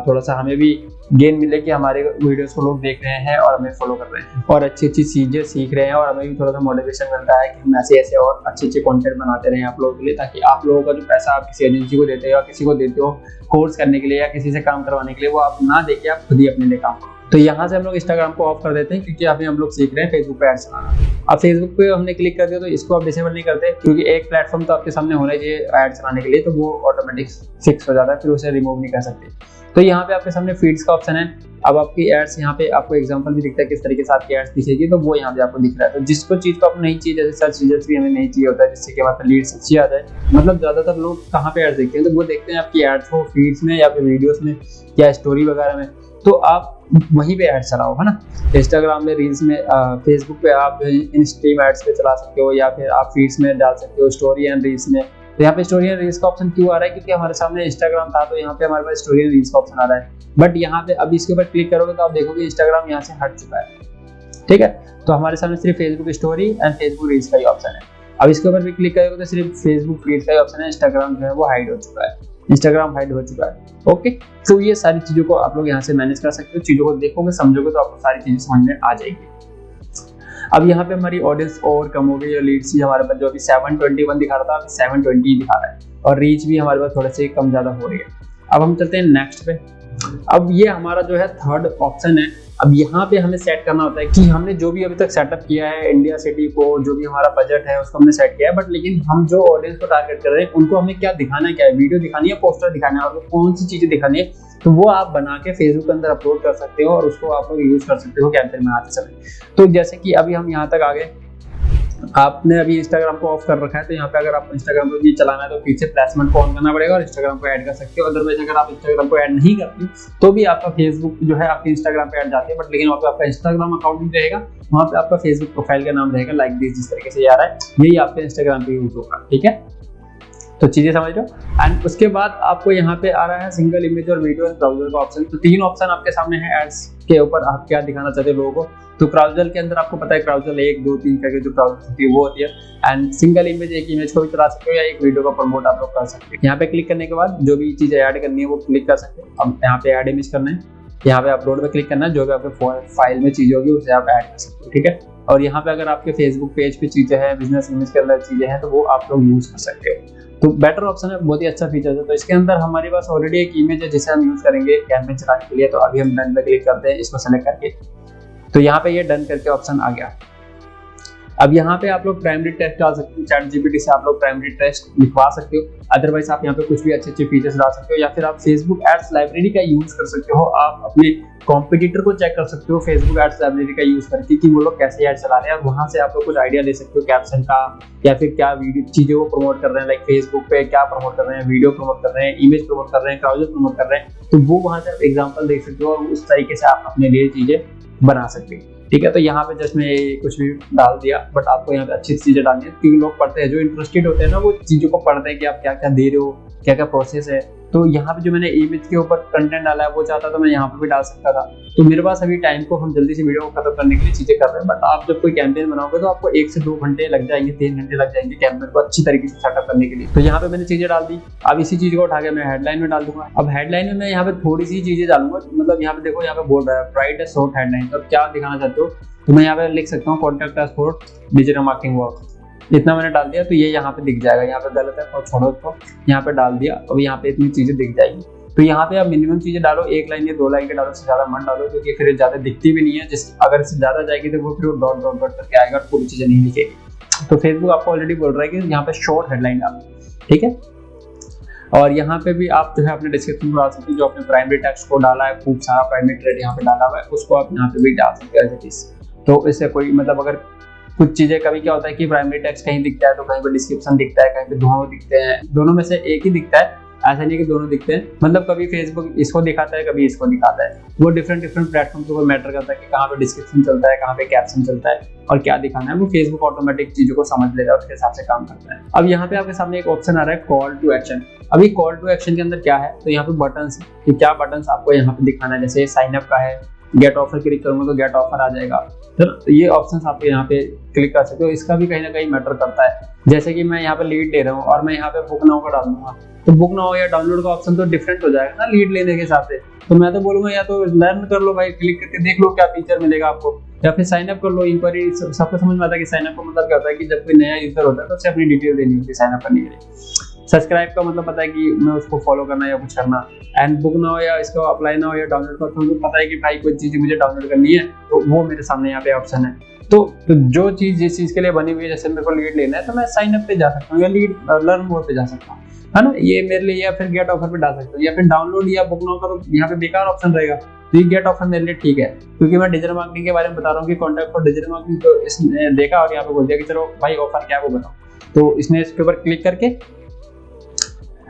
थोड़ा सा हमें भी गेन मिले कि हमारे वीडियोस को लोग देख रहे हैं और हमें फॉलो कर रहे हैं और अच्छी अच्छी चीज़ें सीख रहे हैं, और हमें भी थोड़ा सा मोटिवेशन मिलता है कि हम ऐसे ऐसे और अच्छे अच्छे कंटेंट बनाते रहें आप लोगों के लिए, ताकि आप लोगों का जो पैसा आप किसी एजेंसी को देते हो या किसी को देते हो कोर्स करने के लिए या किसी से काम करवाने के लिए, वो आप ना देके आप खुद ही अपने लिए काम करो। तो यहाँ से हम लोग इंस्टाग्राम को ऑफ कर देते हैं क्योंकि अभी हम लोग सीख रहे हैं फेसबुक पे एड्स चलाना। अब फेसबुक पे हमने क्लिक कर दिया तो इसको आप डिसेबल नहीं करते, क्योंकि एक प्लेटफॉर्म तो आपके सामने होना चाहिए एड्स चलाने के लिए, तो वो ऑटोमेटिक फिक्स हो जाता है, फिर उसे रिमूव नहीं कर सकते। तो यहाँ पे आपके सामने फीड्स का ऑप्शन है। अब आपकी एड्स यहाँ पे आपको एग्जांपल भी दिखता है किस तरीके से आपकी एड्स दिखेगी, तो वो यहाँ पे आपको दिख रहा है। तो जिसको चीज़ को आपको नहीं चाहिए, जैसे सर्च रिजल्ट्स भी हमें नहीं चाहिए होता है जिससे कि हमारे लीड्स अच्छी आ जाए, मतलब ज़्यादातर लोग कहाँ पे एड्स देखते हैं, तो वो देखते हैं आपकी एड्स को फीड्स में या फिर वीडियोज़ में या स्टोरी वगैरह में, तो आप वहीं पे ऐड चलाओ, है ना। इंस्टाग्राम में, रील्स में, फेसबुक पे आप इन स्ट्रीम एड्स पे चला सकते हो या फिर आप फीड्स में डाल सकते हो, स्टोरी एंड रील्स में। तो यहाँ पे स्टोरी एंड रील्स का ऑप्शन क्यों आ रहा है, क्योंकि हमारे सामने इंस्टाग्राम था तो यहाँ पे हमारे पास स्टोरी एंड रील्स का ऑप्शन आ रहा है, बट यहाँ पे अब इसके ऊपर क्लिक करोगे तो आप देखोगे इंस्टाग्राम यहाँ से हट चुका है, ठीक है। तो हमारे सामने सिर्फ Facebook story and Facebook reels का ही ऑप्शन है। अब इसके ऊपर भी क्लिक करोगे तो सिर्फ फेसबुक फीड का ही ऑप्शन है, इंस्टाग्राम जो है वो हाइड हो चुका है, इंस्टाग्राम हाइड हो चुका है। ओके, तो ये सारी चीज़ों को आप लोग यहाँ से मैनेज कर सकते हो, चीज़ों को देखोगे समझोगे तो आपको सारी चीज़ें समझ में आ जाएगी। अब यहाँ पे हमारी ऑडियंस और कम हो गई और लीड्स भी हमारे पास जो अभी 721 दिखा रहा था अभी 720 दिखा रहा है, और रीच भी हमारे पास थोड़े से कम ज़्यादा हो रही है। अब हम चलते हैं नेक्स्ट पे। अब ये हमारा जो है थर्ड ऑप्शन है। अब यहाँ पे हमें सेट करना होता है कि हमने जो भी अभी तक सेटअप किया है इंडिया सिटी को, जो भी हमारा बजट है उसको हमने सेट किया है, बट लेकिन हम जो ऑडियंस को टारगेट कर रहे हैं उनको हमें क्या दिखाना है, क्या है, वीडियो दिखानी है, पोस्टर दिखाना है, और कौन सी चीजें दिखानी है, तो वो आप बना के फेसबुक के अंदर अपलोड कर सकते हो और उसको आप लोग यूज कर सकते हो कैंपेन बनाते समय। तो जैसे कि अभी हम यहाँ तक आ गए, आपने अभी इंस्टाग्राम को ऑफ कर रखा है, तो यहाँ पे अगर आपको इंस्टाग्राम पे भी चलाना है तो पीछे प्लेसमेंट को ऑन करना पड़ेगा और इंस्टाग्राम को ऐड कर सकते हो। अदरवाइज अगर आप इंस्टाग्राम को ऐड नहीं करते तो भी आपका फेसबुक जो है आपके इंस्टाग्राम पे ऐड जाती है, बट लेकिन वहाँ पे आपका इंस्टाग्राम अकाउंट नहीं रहेगा, वहाँ पे आपका फेसबुक प्रोफाइल का नाम रहेगा लाइक दिस, जिस तरीके से आ रहा है यही आपके इंस्टाग्राम पे यूज होगा, ठीक है। तो चीजें समझ लो। एंड उसके बाद आपको यहाँ पे आ रहा है सिंगल इमेज और वीडियो एंड ब्राउजर का ऑप्शन। तो तीन ऑप्शन आपके सामने है एड्स के ऊपर, आप क्या दिखाना चाहते हो लोगों को। तो ब्राउजर के अंदर आपको पता है ब्राउजर 1, 2, 3 करके जो ब्राउजर होती है वो होती है। एंड सिंगल इमेज, एक इमेज को भी चला सकते हो या एक वीडियो का प्रमोट आप लोग कर सकते हो। यहाँ पे क्लिक करने के बाद जो भी चीजें ऐड करनी है वो क्लिक कर सकते हो। अब यहाँ पे ऐड इमेज करना है, यहाँ पे अपलोड पे क्लिक करना है, जो भी आपके फाइल में चीजें होगी उसे आप ऐड कर सकते हो, ठीक है। और यहाँ पे अगर आपके फेसबुक पेज पे चीजें हैं, बिजनेस इमेज के अंदर चीजें हैं, तो वो आप लोग यूज कर सकते हो। तो बेटर ऑप्शन है, बहुत ही अच्छा फीचर है। तो इसके अंदर हमारे पास ऑलरेडी एक इमेज है जिसे हम यूज करेंगे कैंपेन चलाने के लिए। तो अभी हम डन पे क्लिक करते हैं इसको सेलेक्ट करके, तो यहाँ पे ये डन करके ऑप्शन आ गया। अब यहाँ पे आप लोग प्राइमरी टेक्स्ट डाल सकते हो, ChatGPT से आप लोग प्राइमरी टेक्स्ट लिखवा सकते हो। अदरवाइज आप यहाँ पे कुछ भी अच्छे अच्छे फीचर्स डाल सकते हो, या फिर आप फेसबुक एड्स लाइब्रेरी का यूज कर सकते हो। आप अपने कॉम्पिटिटर को चेक कर सकते हो फेसबुक एड्स लाइब्रेरी का यूज करके कि वो लोग कैसे ऐड चला रहे हैं, और वहां से आप लोग कुछ आइडिया ले सकते हो कैप्शन का, या फिर क्या वीडियो चीजों को प्रमोट कर रहे हैं, लाइक फेसबुक पे क्या प्रमोट कर रहे हैं, वीडियो प्रमोट कर रहे हैं, इमेज प्रमोट कर रहे हैं, ब्राउजर प्रमोट कर रहे हैं, तो वो वहां से आप एग्जाम्पल देख सकते हो और उस तरीके से आप अपने लिए चीजें बना सकते हो, ठीक है। तो यहाँ पे जस्ट मैं कुछ भी डाल दिया, बट आपको यहाँ पे अच्छी चीजें डालनी है क्योंकि लोग पढ़ते हैं, जो इंटरेस्टेड होते हैं ना वो चीजों को पढ़ते हैं कि आप क्या क्या दे रहे हो, क्या क्या प्रोसेस है। तो यहाँ पे जो मैंने इमेज के ऊपर कंटेंट डाला है वो चाहता तो मैं यहाँ पे भी डाल सकता था। तो मेरे पास अभी टाइम को हम जल्दी से वीडियो को खत्म करने के लिए चीजें कर रहे हैं, बट आप जब कोई कैंपेन बनाओगे तो आपको 1 से 2 घंटे लग जाएंगे, 3 घंटे लग जाएंगे कैंपेन को अच्छी तरीके से सेटअप करने के लिए। तो यहाँ पे मैंने चीजें डाल दी। अब इसी चीज को उठा के मैं हेडलाइन में डाल दूंगा। अब हेडलाइन में मैं यहाँ पे थोड़ी सी चीजें डालूंगा, मतलब यहाँ पे देखो यहाँ पे बोल रहा है राइट है शॉर्ट हेडलाइन। तो क्या दिखाना चाहते हो, तो मैं यहाँ पे लिख सकता हूँ contact us for digital marketing work, इतना मैंने डाल दिया। तो ये यहाँ पे दिख जाएगा, यहाँ पे गलत है और छोड़ो उसको, यहाँ पे डाल दिया। अब यहाँ पे इतनी चीजें दिख जाएगी। तो यहाँ पे आप मिनिमम चीजें डालो, 1 लाइन या 2 लाइन के डालो, से ज्यादा मत डालो क्योंकि फिर ज्यादा दिखती भी नहीं है। अगर इससे ज्यादा जाएगी तो वो फिर डॉट डॉट डॉट करके आएगा, पूरी चीजें नहीं दिखेगी। तो फेसबुक आपको ऑलरेडी बोल रहा है कि यहाँ पे शॉर्ट हेडलाइन डालो, ठीक है। और यहाँ पे भी आप जो है अपने डिस्क्रिप्शन में डाल सकते हो, जो आपने प्राइमरी टेक्स्ट को डाला है, खूब सारा प्राइमरी टेक्स्ट यहाँ पे डाला हुआ है, उसको आप यहाँ पे भी डाल सकते हो। तो इससे कोई मतलब अगर कुछ चीजें कभी क्या होता है कि प्राइमरी टेक्स्ट कहीं दिखता है तो कहीं पे डिस्क्रिप्शन दिखता है, कहीं पे दोनों दिखते हैं, दोनों में से एक ही दिखता है, ऐसा नहीं कि दोनों दिखते हैं। मतलब कभी फेसबुक इसको दिखाता है, कभी इसको दिखाता है। वो डिफरेंट प्लेटफॉर्म के ऊपर मैटर करता है कि कहाँ पे डिस्क्रिप्शन चलता है, कहाँ पे कैप्शन चलता है और क्या दिखाना है। वो फेसबुक ऑटोमेटिक चीजों को समझ लेगा, उसके हिसाब से काम करता है। अब यहाँ पे आपके सामने एक ऑप्शन आ रहा है कॉल टू एक्शन। अभी कॉल टू एक्शन के अंदर क्या है, तो यहाँ पे बटन कि क्या बटन आपको यहाँ पे दिखाना है, जैसे साइन अप का है, गेट ऑफर क्लिक करूंगा तो गेट ऑफर आ जाएगा। तो ये ऑप्शंस आप यहाँ पे क्लिक कर सकते हो। इसका भी कहीं ना कहीं मैटर करता है। जैसे कि मैं यहाँ पे लीड ले रहा हूँ और मैं यहाँ पे बुक नाउ का डाल दूंगा, तो बुक नाउ या डाउनलोड का ऑप्शन तो डिफरेंट हो जाएगा ना लीड लेने के हिसाब से। तो मैं तो बोलूंगा या तो लर्न कर लो भाई, क्लिक करके देख लो क्या फीचर मिलेगा आपको, या फिर साइन अप कर लो। इंक्वायरी सबको समझ में आता है कि साइन अप का मतलब क्या होता है कि जब कोई नया यूजर होता है तो उसे अपनी डिटेल देनी होती है साइन अप करने के लिए। सब्सक्राइब का मतलब पता है कि मैं उसको फॉलो करना या कुछ करना। एंड बुक नाउ या इसको अप्लाई नाउ या डाउनलोड का तो पता है कि भाई कोई चीज़ मुझे डाउनलोड करनी है तो वो मेरे सामने यहाँ पे ऑप्शन है। तो जो चीज़ जिस चीज़ के लिए बनी हुई है, जैसे मेरे को लीड लेना है तो मैं साइन अप पे जा सकता हूँ या लीड लर्न मोर पे जा सकता हूँ, है ना, ये मेरे लिए। या फिर गेट ऑफर पे डाल सकता हूँ, या फिर डाउनलोड या बुक नाउ का तो यहाँ पे बेकार ऑप्शन रहेगा। तो ये गेट ऑफर मेरे लिए ठीक है, क्योंकि मैं डिजिटल मार्केटिंग के बारे में बता रहा हूँ कि कॉन्टैक्ट फॉर डिजिटल मार्केटिंग। तो इसने देखा और यहाँ पे बोल दिया कि चलो भाई ऑफर क्या है वो बताओ। तो इसने इसके ऊपर क्लिक करके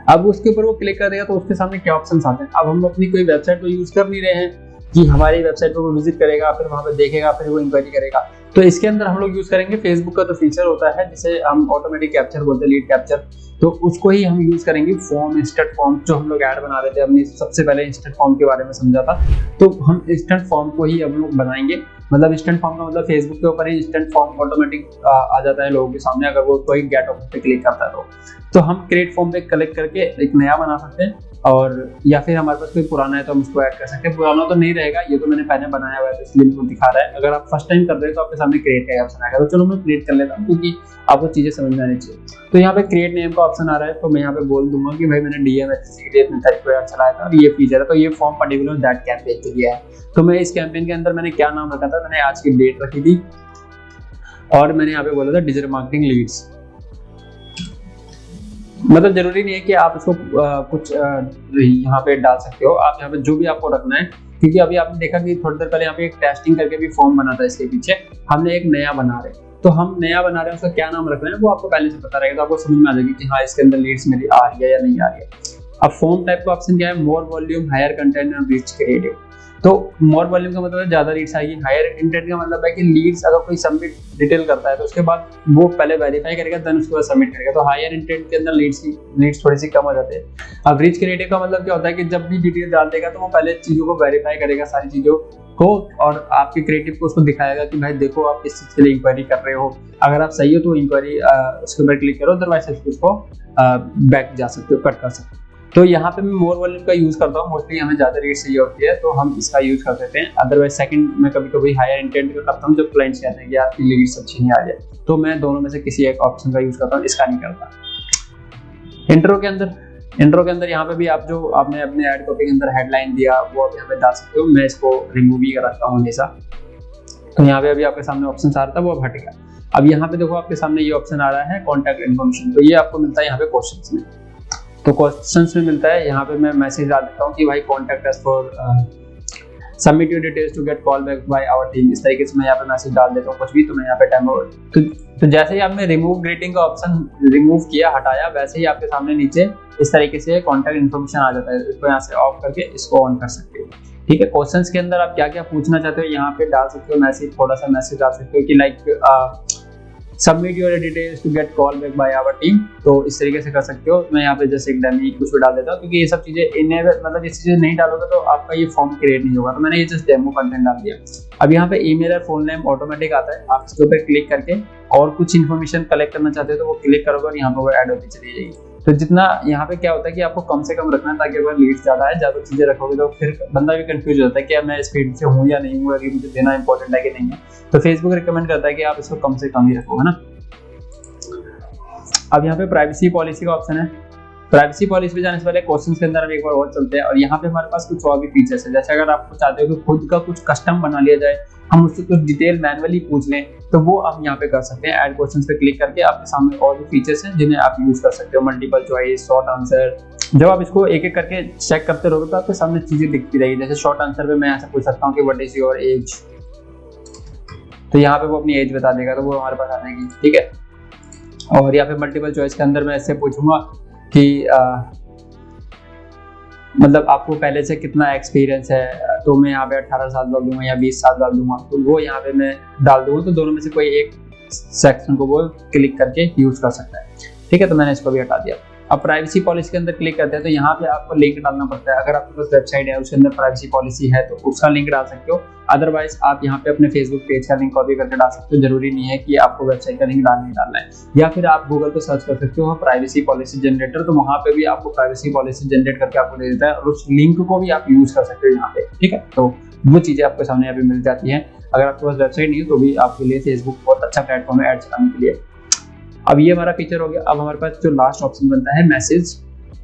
अब उसके ऊपर वो क्लिक कर देगा तो उसके सामने क्या ऑप्शंस आते हैं। अब हम अपनी कोई वेबसाइट को यूज कर नहीं रहे हैं कि हमारी वेबसाइट पर वो विजिट करेगा, फिर वहां पे देखेगा, फिर वो इंक्वायरी करेगा। तो इसके अंदर हम लोग यूज करेंगे फेसबुक का तो फीचर होता है जिसे हम ऑटोमेटिक कैप्चर बोलते हैं, लीड कैप्चर। तो उसको ही हम यूज करेंगे। फॉर्म, इंस्टेंट फॉर्म जो हम लोग ऐड बना रहे थे, हमने सबसे पहले इंस्टेंट फॉर्म के बारे में समझा था, तो हम इंस्टेंट फॉर्म को ही हम लोग बनाएंगे। मतलब इंस्टेंट फॉर्म का मतलब फेसबुक के ऊपर ही इंस्टेंट फॉर्म ऑटोमेटिक आ जाता है लोगों के सामने अगर वो कोई गेट ऑफर पे क्लिक करता है तो हम क्रिएट फॉर्म पे क्लिक करके एक नया बना सकते हैं। और या फिर हमारे पास कोई पुराना है तो हम उसको ऐड कर सकते हैं। पुराना तो नहीं रहेगा, ये तो मैंने पहले बनाया हुआ है तो इसलिए मुझको दिखा रहा है। अगर आप फर्स्ट टाइम कर रहे हो तो आपके सामने क्रिएट का ऑप्शन आएगा, तो चलो मैं क्रिएट कर लेता हूँ क्योंकि आपको चीजें समझ में आनी चाहिए। तो यहाँ पे क्रिएट नेम का ऑप्शन आ रहा है, तो मैं यहाँ पे बोल दूंगा कि भाई मैंने DMHC के लिए इतनी तारीख को चलाया था और ये फीचर है, तो ये फॉर्म पर्टिकुलर दैट कैंपेन के लिए है। तो मैं इस कैंपेन के अंदर मैंने क्या नाम रखा था, मैंने आज की डेट रखी थी और मैंने यहाँ पे बोला था डिजिटल मार्केटिंग लीड्स। मतलब जरूरी नहीं है कि आप इसको कुछ यहाँ पे डाल सकते हो, आप यहाँ पे जो भी आपको रखना है। क्योंकि अभी आपने देखा कि थोड़ी देर पहले यहाँ पे एक टेस्टिंग करके भी फॉर्म बना था, इसके पीछे हमने एक नया बना रहे, तो हम नया बना रहे हैं उसका क्या नाम रखना है वो आपको पहले से पता रहेगा, तो आपको समझ में आ जाएगी कि हाँ इसके अंदर लीड्स मेरी आ रही है या नहीं आ रही है। अब फॉर्म टाइप का ऑप्शन क्या है, more volume, higher content and rich creative. तो मोर वॉल्यूम का मतलब है ज्यादा लीड्स आएगी। हायर इंटेंट का मतलब है कि लीड्स अगर कोई सबमिट डिटेल करता है तो उसके बाद वो पहले वेरीफाई करेगा देन उसके बाद सबमिट करेगा। तो हायर इंटेंट के अंदर लीड्स थोड़ी सी कम हो जाते हैं। अब रिच क्रिएटिव का मतलब क्या होता है कि जब भी डिटेल डाल देगा तो वो पहले चीजों को वेरीफाई करेगा, सारी चीजों को, और आपके क्रिएटिव को उसको दिखाएगा कि भाई देखो आप किस चीज के लिए इंक्वायरी कर रहे हो। अगर आप सही हो तो इंक्वायरी उसके ऊपर क्लिक करो, अदरवाइज उसको बैक जा सकते हो, कट कर सकते हो। तो यहाँ पे मैं मोर वॉल्यूम का यूज करता हूँ, मोस्टली हमें ज्यादा रीच चाहिए होती है तो हम इसका यूज कर सकते हैं। अदरवाइज सेकंड मैं कभी कभी हायर इंटेंट का करता हूँ जब क्लाइंट्स कहते हैं कि आपकी लीड्स अच्छी नहीं आ रही है, तो मैं दोनों में से किसी एक ऑप्शन का यूज करता हूँ, इसका नहीं करता। इंट्रो के अंदर यहाँ पे भी आप जो आपने अपने एड कॉपी के अंदर हेडलाइन दिया वो आप यहाँ पे डाल सकते हो। मैं इसको रिमूव ही रखता हूँ हमेशा। तो यहाँ पे अभी आपके सामने ऑप्शन आ रहा था वो अब हट गया। अब यहाँ पे देखो आपके सामने ये ऑप्शन आ रहा है कॉन्टैक्ट इन्फॉर्मेशन, तो ये आपको मिलता है यहाँ पे क्वेश्चंस में। तो क्वेश्चंस में मिलता है, यहाँ पे मैं मैसेज डाल देता हूँ कि भाई contact us for submit your details to get call back by our team. इस तरीके से मैं यहाँ पे मैसेज डाल देता हूँ कुछ भी। तो मैं यहाँ पे डेमो तो जैसे ही आपने रिमूव ग्रीटिंग का ऑप्शन रिमूव किया, हटाया, वैसे ही आपके सामने नीचे इस तरीके से कॉन्टैक्ट इन्फॉर्मेशन आ जाता है। इसको यहाँ से ऑफ करके इसको ऑन कर सकते हो। ठीक है, क्वेश्चंस के अंदर आप क्या क्या पूछना चाहते हो यहाँ पे डाल सकते हो मैसेज, थोड़ा सा मैसेज डाल सकते हो कि like submit your details to get call back by our team. तो इस तरीके से कर सकते हो। मैं यहाँ पे जैसे एक डमी कुछ भी डाल देता हूँ क्योंकि ये सब चीजें इनेबल, मतलब ये चीजें नहीं डालोगे तो आपका ये फॉर्म क्रिएट नहीं होगा। तो मैंने ये जस्ट डेमो कंटेंट डाल दिया। अब यहाँ पे ईमेल और फोन नेम ऑटोमेटिक आता है, आप इसके ऊपर क्लिक करके और कुछ इन्फॉर्मेशन कलेक्ट करना चाहते हो तो वो क्लिक करोगे और यहाँ पे वो ऐड होती चली जाएगी। तो जितना यहाँ पे क्या होता है कि आपको कम से कम रखना है ताकि अगर लीड्स ज्यादा है, ज्यादा चीजें रखोगे तो फिर बंदा भी कंफ्यूज होता है कि मैं इस फील्ड से हूँ या नहीं हूँ, अगर मुझे देना इंपॉर्टेंट है कि नहीं है। तो फेसबुक रिकमेंड करता है कि आप इसको कम से कम ही रखो, है ना। अब यहाँ पे प्राइवेसी पॉलिसी का ऑप्शन है। प्राइवेसी पॉलिसी पे जाने से पहले क्वेश्चंस के अंदर हम एक बार और चलते हैं और यहाँ पे हमारे पास कुछ और भी फीचर्स है। जैसे अगर आप चाहते हो कि खुद का कुछ कस्टम बना लिया जाए, हम उससे कुछ डिटेल मैनुअली पूछ लें, तो वो हम यहाँ पे कर सकते हैं। ऐड क्वेश्चंस पे क्लिक करके आपके सामने और भी फीचर्स हैं जिन्हें आप यूज कर सकते हो। Multiple choice, short answer. जब आप इसको एक एक करके चेक करते रहोगे तो आपके सामने चीजें दिखती रहेगी। जैसे शॉर्ट आंसर पे मैं ऐसा पूछ सकता हूँ कि व्हाट इज योर एज, तो यहाँ पे वो अपनी एज बता देगा, तो वो हमारे पास आ जाएगी। ठीक है, और या फिर मल्टीपल चॉइस के अंदर मैं ऐसे पूछूंगा कि मतलब आपको पहले से कितना एक्सपीरियंस है, तो मैं यहाँ पे 18 साल डाल दूंगा या 20 साल डाल दूंगा, तो वो यहाँ पे मैं डाल दूंगा। तो दोनों में से कोई एक सेक्शन को वो क्लिक करके यूज कर सकता है। ठीक है, तो मैंने इसको भी हटा दिया। अब प्राइवेसी पॉलिसी के अंदर क्लिक करते हैं तो यहाँ पे आपको लिंक डालना पड़ता है। अगर आपके पास वेबसाइट है उसके अंदर प्राइवेसी पॉलिसी है तो उसका लिंक डाल सकते हो, अदरवाइज आप यहाँ पे अपने फेसबुक पेज का लिंक कॉपी करके डाल सकते हो। जरूरी नहीं है कि आपको वेबसाइट का लिंक डालना है। या फिर आप गूगल पे सर्च कर सकते हो प्राइवेसी पॉलिसी जनरेटर, तो वहाँ पे भी आपको प्राइवेसी पॉलिसी जनरेट करके आपको दे देता है और उस लिंक को भी आप यूज कर सकते हो यहाँ पे, ठीक है। तो वो चीजें आपके सामने यहाँ पे मिल जाती है। अगर आपके पास वेबसाइट नहीं है तो भी आपके लिए फेसबुक बहुत अच्छा प्लेटफॉर्म है ऐड चलाने के लिए। अब ये हमारा फीचर हो गया। अब हमारे पास जो लास्ट ऑप्शन बनता है मैसेज,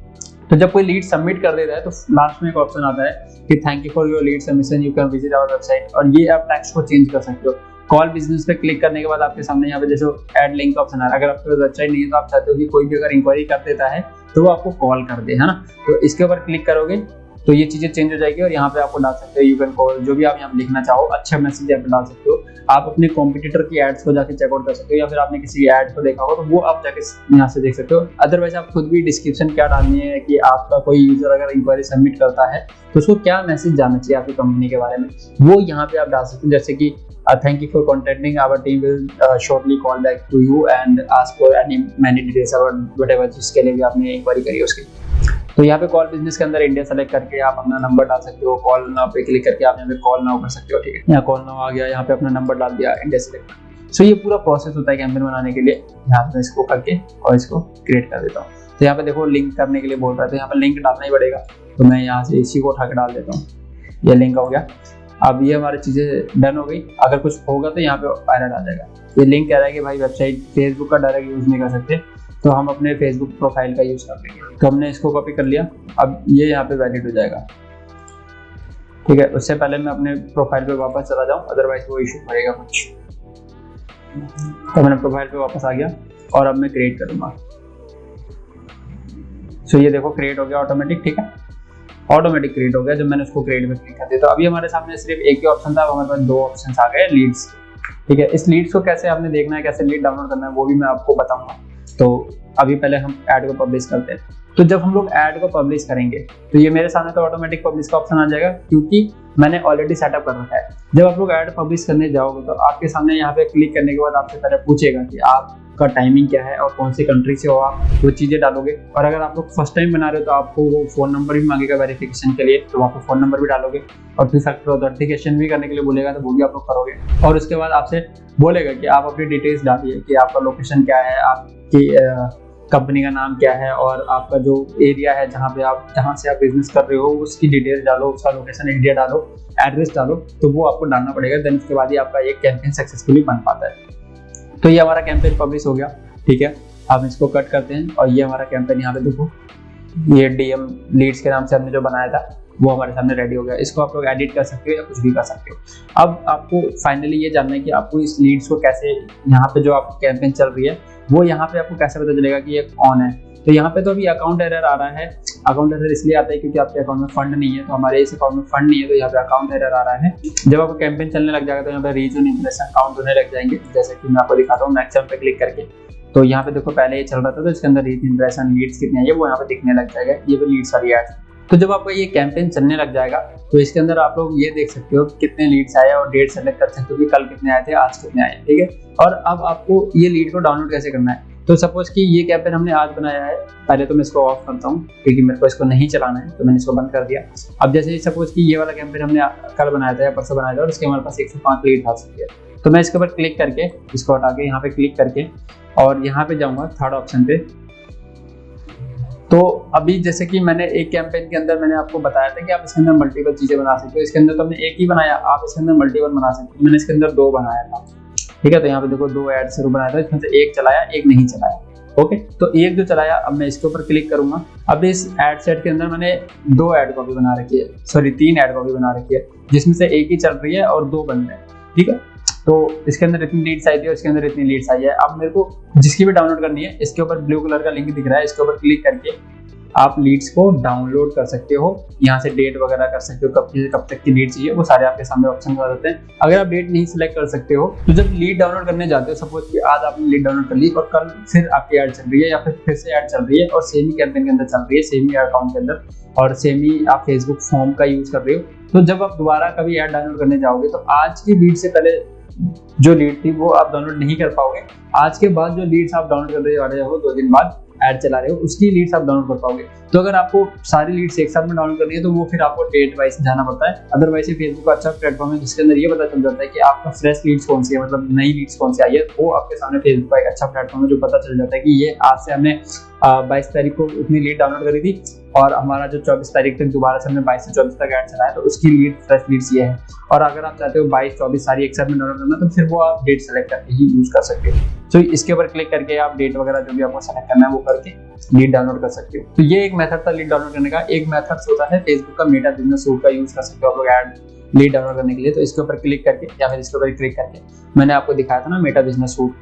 तो जब कोई लीड सबमिट कर देता है तो लास्ट में एक ऑप्शन आता है कि thank you for your lead submission, you can visit our website, और ये आप टेक्स्ट को चेंज कर सकते हो। कॉल बिजनेस पे क्लिक करने के बाद आपके सामने यहाँ पे जैसे ऐड लिंक का ऑप्शन आ रहा है। अगर आपके पास वेबसाइट नहीं है तो आप चाहते हो कि कोई भी अगर इंक्वायरी कर देता है तो वो आपको कॉल कर दे, है ना, तो इसके ऊपर क्लिक करोगे तो ये चीजें चेंज हो जाएगी और यहाँ पे आपको डाल सकते हो यू कैन कॉल, जो भी आप यहाँ पे लिखना चाहो अच्छा मैसेज यहाँ पे डाल सकते हो। आप अपने कॉम्पिटिटर की एड्स को जाके चेकआउट कर सकते हो, या फिर आपने किसी एड को देखा हो तो वो आप जाके यहाँ से देख सकते हो। अदरवाइज आप खुद भी डिस्क्रिप्शन क्या डालनी है कि आपका कोई यूजर अगर इंक्वायरी सबमिट करता है तो उसको क्या मैसेज जाना चाहिए आपकी कंपनी के बारे में, वो यहाँ पे आप डाल सकते हो। जैसे कि thank you for contacting our team will shortly call back to you and ask for any many details about whatever जिसके लिए भी आपने इंक्वायरी करी उसकी। तो यहाँ पे कॉल बिजनेस के अंदर इंडिया सेलेक्ट करके आप अपना नंबर डाल सकते हो, कॉल नाउ पे क्लिक करके आप यहाँ पे कॉल नाउ कर सकते हो, ठीक है। यहाँ कॉल नाउ आ गया, यहाँ पे अपना नंबर डाल दिया, इंडिया सेलेक्ट। सो ये पूरा प्रोसेस होता है कैंपेन बनाने के लिए। यहाँ पे इसको करके और इसको क्रिएट कर देता हूँ। तो यहाँ पे देखो लिंक करने के लिए बोल रहा है तो यहाँ पे लिंक डालना ही पड़ेगा, तो मैं यहाँ से इसी को उठा के डाल देता हूँ। ये लिंक हो गया। अब ये हमारी चीजें डन हो गई। अगर कुछ होगा तो यहाँ पे एरर आ जाएगा। ये लिंक कह रहा है कि भाई वेबसाइट फेसबुक का डायरेक्ट यूज नहीं कर सकते, तो हम अपने फेसबुक प्रोफाइल का यूज कर लेंगे। तो हमने इसको कॉपी कर लिया। अब ये यहाँ पे वैलिड हो जाएगा, ठीक है। उससे पहले मैं अपने प्रोफाइल पे वापस चला जाऊँ, अदरवाइज वो इशू पड़ेगा कुछ। तो मैंने प्रोफाइल पे वापस आ गया और अब मैं क्रिएट करूंगा। सो ये देखो क्रिएट हो गया ऑटोमेटिक, ठीक है, ऑटोमेटिक क्रिएट हो गया जब मैंने उसको क्रिएट में क्लिक कर दिया। तो अभी हमारे सामने सिर्फ एक ही ऑप्शन था, अब हमारे पास दो ऑप्शन आ गए लीड्स, ठीक है। इस लीड्स को कैसे आपने देखना है, कैसे लीड डाउनलोड करना है वो भी मैं आपको बताऊंगा। तो अभी पहले हम ऐड को पब्लिश करते हैं। तो जब हम लोग ऐड को पब्लिश करेंगे तो ये मेरे सामने तो ऑटोमेटिक पब्लिश का ऑप्शन आ जाएगा क्योंकि मैंने ऑलरेडी सेटअप कर रखा है। जब आप लोग ऐड पब्लिश करने जाओगे तो आपके सामने यहाँ पे क्लिक करने के बाद आपसे पहले पूछेगा कि आपका टाइमिंग क्या है और कौन सी कंट्री से हो आप, वो चीजें डालोगे। और अगर आप लोग फर्स्ट टाइम बना रहे हो तो आपको वो फोन नंबर भी मांगेगा वेरिफिकेशन के लिए, तो आप फोन नंबर भी डालोगे और फिर फैक्टर ऑथेंटिकेशन भी करने के लिए बोलेगा तो वो भी आप लोग करोगे। और उसके बाद आपसे बोलेगा कि आप अपनी डिटेल्स डालिए कि आपका लोकेशन क्या है, आपकी कंपनी का नाम क्या है और आपका जो एरिया है जहाँ से आप बिजनेस कर रहे हो उसकी डिटेल्स डालो, उसका लोकेशन एरिया डालो, एड्रेस डालो, तो वो आपको डालना पड़ेगा। देन उसके बाद ही आपका ये कैंपेन सक्सेसफुली बन पाता है। तो ये हमारा कैंपेन पब्लिश हो गया, ठीक है। अब इसको कट करते हैं और ये हमारा कैंपेन यहाँ पे देखो, ये डीएम लीड्स के नाम से हमने जो बनाया था वो हमारे सामने रेडी हो गया। इसको आप लोग एडिट कर सकते हो या कुछ भी कर सकते हो। अब आपको फाइनली ये जानना है कि आपको इस लीड्स को कैसे, यहाँ पे जो आपकी कैंपेन चल रही है वो यहाँ पे आपको कैसे पता चलेगा कि ये ऑन है। तो यहाँ पे तो अभी अकाउंट एरर आ रहा है। अकाउंट एरर इसलिए आता है क्योंकि आपके अकाउंट में फंड नहीं है, तो हमारे इस अकाउंट में फंड नहीं है तो यहाँ पे अकाउंट एरर आ रहा है। जब आपको कैंपेन चलने लग जाएगा तो यहाँ पे रीच एंड इंप्रेशन काउंट होने लग जाएंगे, जैसे कि मैं आपको दिखाता हूँ मैक्सिमम पे क्लिक करके। तो यहाँ पे देखो पहले ये चल रहा था तो इसके अंदर रीच इंप्रेशन लीड्स कितने हैं वो यहाँ पे दिखने लग जाएगा, ये भी लीड्स वाली एड्स। तो जब आपका ये कैंपेन चलने लग जाएगा तो इसके अंदर आप लोग ये देख सकते हो कितने लीड्स आए और डेट सेलेक्ट कर सकते हो कि कल कितने आए थे, आज कितने आए, ठीक है। और अब आपको ये लीड को डाउनलोड कैसे करना है। तो सपोज कि ये कैंपेन हमने आज बनाया है, पहले तो मैं इसको ऑफ करता हूँ क्योंकि मेरे को इसको नहीं चलाना है, तो मैंने इसको बंद कर दिया। अब जैसे सपोज कि ये वाला कैंपेन हमने कल बनाया था या परसों बनाया था और इसके हमारे पास 105 लीड आ सकती है। तो मैं इसके ऊपर क्लिक करके इसको हटा के यहाँ पे क्लिक करके और यहाँ पे जाऊँगा थर्ड ऑप्शन पे। तो अभी जैसे कि मैंने एक कैंपेन के अंदर मैंने आपको बताया था कि आप इसके अंदर मल्टीपल चीजें बना सकते हो। इसके अंदर तो हमने एक ही बनाया, आप इसके अंदर मल्टीपल बना सकते हो। मैंने इसके अंदर 2 बनाया था, ठीक है। तो यहाँ पे देखो 2 ऐड शुरू बनाया था, इसमें से एक चलाया एक नहीं चलाया, ओके। तो एक जो चलाया अब मैं इसके ऊपर क्लिक करूंगा। अब इस ऐड सेट के अंदर मैंने 2 ऐड कॉपी बना रखी है, सॉरी 3 ऐड कॉपी बना रखी है, जिसमें से एक ही चल रही है और 2 बंद है, ठीक है। तो इसके अंदर इतनी लीड्स आई थी और इसके अंदर इतनी लीड्स आई है। अब मेरे को जिसकी भी डाउनलोड करनी है, इसके ऊपर ब्लू कलर का लिंक दिख रहा है, इसके ऊपर क्लिक करके आप लीड्स को डाउनलोड कर सकते हो। यहाँ से डेट वगैरह कर सकते हो, कब तक की लीड चाहिए वो सारे आपके सामने ऑप्शन आ जाते हैं। अगर आप डेट नहीं सिलेक्ट कर सकते हो तो जब लीड डाउनलोड करने जाते हो, सपोज कि आज आपने लीड डाउनलोड कर ली और कल फिर आपकी ऐड चल रही है या फिर से ऐड चल रही है और सेम ही कैंपेन के अंदर चल रही है, सेम ही अकाउंट के अंदर और सेम ही आप फेसबुक फॉर्म का यूज कर रहे हो, तो जब आप दोबारा कभी ऐड डाउनलोड करने जाओगे तो आज की लीड से पहले जो लीड थी वो आप डाउनलोड नहीं कर पाओगे। आज के बाद जो लीड्स आप डाउनलोड करने वाले हो 2 दिन बाद ऐड चला रहे हो उसकी लीड्स आप डाउनलोड कर पाओगे। तो अगर आपको सारी लीड्स एक साथ में डाउनलोड करनी है तो वो फिर आपको डेट वाइज जाना पड़ता है। अदरवाइज फेसबुक अच्छा प्लेटफॉर्म है जिसके अंदर ये पता चल जाता है कि आपका फ्रेश लीड्स कौन सी है, मतलब नई लीड्स कौन सी आई है। वो आपके सामने फेसबुक का एक अच्छा प्लेटफॉर्म है जो पता चल जाता है कि ये आज से हमने 22 तारीख को इतनी लीड डाउनलोड करी थी और हमारा जो 24 तारीख तक दोबारा से हमने 22 से 24 तक ऐड चलाया तो उसकी लीड फ्रेश लीड्स ये है। और अगर आप चाहते हो 22-24 सारी एक साथ में डाउनलोड करना तो फिर वो आप डेट सेलेक्ट करके ही यूज कर सकते हो। तो इसके ऊपर क्लिक करके आप डेट वगैरह जो भी आपको सेलेक्ट करना है वो करके लीड डाउनलोड कर सकते हो। तो ये एक मेथड था लीड डाउनलोड करने का। एक मेथड होता है फेसबुक का मेटा बिजनेस सूट का यूज कर सकते हो आप लोग ऐड लीड डाउनलोड करने के लिए। तो इसके ऊपर क्लिक करके या फिर इसके ऊपर क्लिक करके मैंने आपको दिखाया था ना मेटा बिजनेस सूट,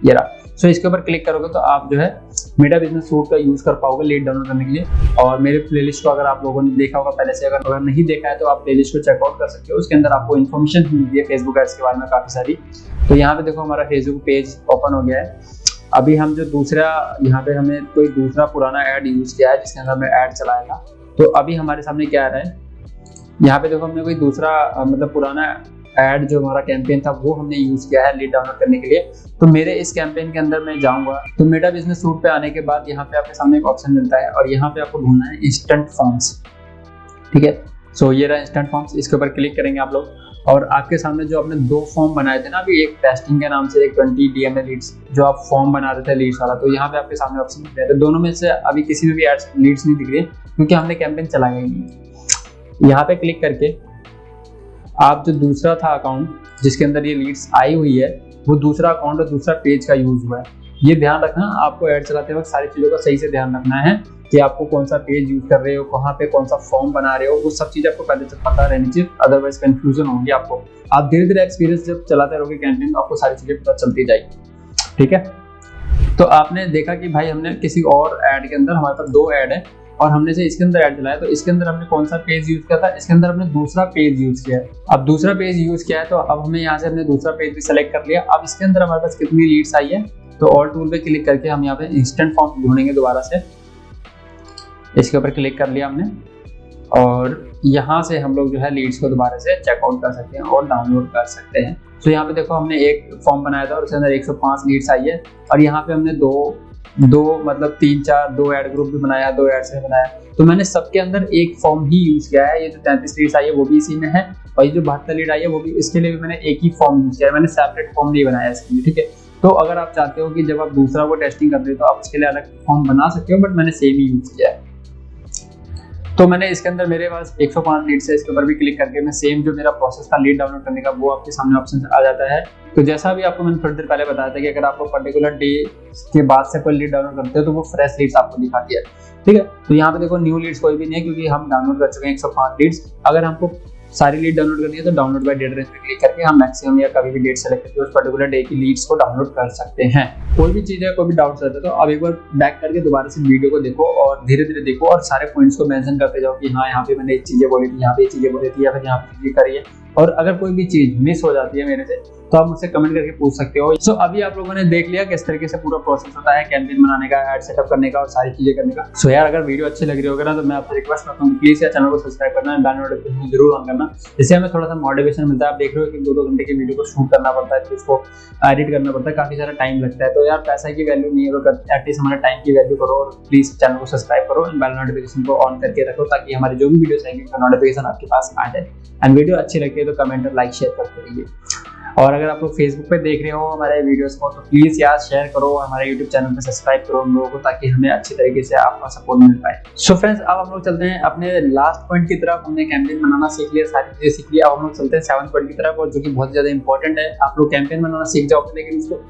ये रहा। सो इसके ऊपर क्लिक करोगे तो आप जो है मेटा बिजनेस सूट का यूज कर पाओगे लीड डाउनलोड करने के लिए। और मेरे प्लेलिस्ट को अगर आप लोगों ने देखा होगा पहले से, अगर नहीं देखा है तो आप प्लेलिस्ट को चेकआउट कर सकते हो। उसके अंदर आपको इन्फॉर्मेशन मिलती है फेसबुक एड्स के बारे में काफी सारी। तो यहाँ पे देखो हमारा फेसबुक पेज ओपन हो गया है। अभी हम जो दूसरा यहाँ पे हमने कोई दूसरा पुराना ऐड यूज किया है जिसके अंदर हमने ऐड चलाया था। तो अभी हमारे सामने क्या आ रहा है, यहाँ पे देखो हमने कोई दूसरा मतलब पुराना ऐड जो हमारा कैंपेन था वो हमने यूज किया है लीड डाउनलोड करने के लिए। तो मेरे इस कैंपेन के अंदर मैं जाऊंगा तो मेटा बिजनेस सूट पे आने के बाद यहाँ पे आपके सामने एक ऑप्शन मिलता है और यहाँ पे आपको ढूंढना है इंस्टेंट फॉर्म्स, ठीक है। सो ये रहा इंस्टेंट फॉर्म्स, इसके ऊपर क्लिक करेंगे आप लोग और आपके सामने जो आपने 2 फॉर्म बनाए थे ना अभी, एक टेस्टिंग के नाम से, एक 20 DMA लीड्स जो आप फॉर्म बना रहे थे लीड्स वाला, तो यहाँ पे आपके सामने ऑप्शन मिल रहा है। तो दोनों में से अभी किसी में भी एड्स लीड्स नहीं दिख रही है क्योंकि हमने कैंपेन चलाया ही नहीं। यहाँ पे क्लिक करके आप जो दूसरा था अकाउंट जिसके अंदर ये लीड्स आई हुई है वो दूसरा अकाउंट और दूसरा पेज का यूज हुआ है। ये ध्यान रखना, आपको ऐड चलाते वक्त सारी चीजों का सही से ध्यान रखना है कि आपको कौन सा पेज यूज कर रहे हो, कहाँ पे कौन सा फॉर्म बना रहे हो, वो सब चीज आपको पहले से पता रहनी चाहिए। अदरवाइज कंफ्यूजन होगी आपको। आप धीरे धीरे एक्सपीरियंस जब चलाते रहोगे कैंपेन तो आपको सारी चीजें पता चलती जाएगी, ठीक है। तो आपने देखा कि भाई हमने किसी और ऐड के अंदर, हमारे पास 2 ऐड है और हमने से इसके अंदर ऐड चलाया तो इसके अंदर हमने कौन सा पेज यूज किया था, इसके अंदर हमने दूसरा पेज यूज किया है। अब दूसरा पेज यूज किया है तो अब हमें यहाँ से हमने दूसरा पेज भी सेलेक्ट कर लिया। अब इसके अंदर हमारे पास कितनी लीड्स आई है तो ऑल टूल पे क्लिक करके हम यहाँ पे इंस्टेंट फॉर्म ढूंढेंगे दोबारा से। इसके ऊपर क्लिक कर लिया हमने और यहाँ से हम लोग जो है लीड्स को दोबारा से चेकआउट कर सकते हैं और डाउनलोड कर सकते हैं। तो यहाँ पे देखो हमने एक फॉर्म बनाया था और उसके अंदर 105 लीड्स आई है और यहाँ पे हमने दो मतलब 2 ऐड ग्रुप भी बनाया, 2 ऐड से बनाया। तो मैंने सबके अंदर एक फॉर्म ही यूज किया है। ये जो 33 लीड्स आई है वो भी इसी में है और ये जो 72 लीड आई है वो भी, इसके लिए भी मैंने एक ही फॉर्म यूज किया है, मैंने सेपरेट फॉर्म नहीं बनाया इसके लिए, ठीक है। तो अगर आप चाहते हो कि जब आप दूसरा को टेस्टिंग करते हो तो आप उसके लिए अलग फॉर्म बना सकते हो, बट मैंने सेम ही यूज किया है। तो मैंने इसके अंदर मेरे पास 105 लीड्स है, इसके ऊपर भी क्लिक करके मैं सेम जो मेरा प्रोसेस था लीड डाउनलोड करने का वो आपके सामने ऑप्शन आ जाता है। तो जैसा भी आपको मैंने थोड़ी देर पहले बताया था कि अगर आपको पर्टिकुलर डे के बाद से कोई लीड डाउनलोड करते हो तो वो फ्रेश लीड्स आपको दिखाती है, ठीक है। तो यहाँ पे देखो न्यू लीड्स कोई भी नहीं है क्योंकि हम डाउनलोड कर चुके हैं 105 लीड्स। अगर हमको सारी लीड डाउनलोड करनी है तो डाउनलोड बाय डेट रेंज पे क्लिक करके हम मैक्सिमम या कभी भी डेट सेलेक्ट करके उस पर्टिकुलर डे की लीड्स को डाउनलोड कर सकते हैं। कोई भी चीज है, कोई भी डाउट्स रहता है तो अब एक बार बैक करके दोबारा से वीडियो को देखो और धीरे धीरे देखो और सारे पॉइंट्स को मेंशन करते जाओ कि हाँ यहाँ पे मैंने ये चीजें बोली थी, यहाँ पे ये चीजें बोली थी या फिर यहाँ पे चीजें करी है। और अगर कोई भी चीज मिस हो जाती है मेरे से तो आप मुझसे कमेंट करके पूछ सकते हो। सो अभी आप लोगों ने देख लिया किस तरीके से पूरा प्रोसेस होता है कैंपेन बनाने का, ऐड सेटअप करने का और सारी चीजें करने का। सो यार अगर वीडियो अच्छी लग रही होगी ना तो मैं आपसे रिक्वेस्ट करता हूँ प्लीज यार चैनल को सब्सक्राइब करना, बेल नोटिफिकेशन जरूर ऑन करना, इससे हमें थोड़ा सा मोटिवेशन मिलता है। आप देख रहे हो कि 2-2 घंटे की वीडियो को शूट करना पड़ता है, तो उसको एडिट करना पड़ता है, काफी सारा टाइम लगता है। तो यार पैसा की वैल्यू नहीं है तो एटलीस्ट हमारे टाइम की वैल्यू करो और प्लीज चैनल को सब्सक्राइब करो एंड बेल नोटिफिकेशन को ऑन करके रखो ताकि हमारी जो भी वीडियोस आएंगे उनका नोटिफिकेशन आपके पास आ जाए। एंड वीडियो अच्छी लगती है तो कमेंट और लाइक शेयर करते रहिए। और अगर आप लोग फेसबुक पे देख रहे हो हमारे वीडियोस को तो प्लीज यार शेयर करो, हमारे यूट्यूब चैनल पे सब्सक्राइब करो हम लोगों को ताकि हमें अच्छी तरीके से आपका सपोर्ट मिल पाए। सो फ्रेंड्स अब हम लोग चलते हैं अपने लास्ट पॉइंट की तरफ। हमने कैंपेन बनाना सीख लिया, सारी चीजें सीख लिया। अब हम लोग चलते हैं 7th पॉइंट की तरफ और जो कि बहुत ज्यादा इंपॉर्टेंट है। आप लोग कैंपेन बनाना सीख जाओगे लेकिन उसको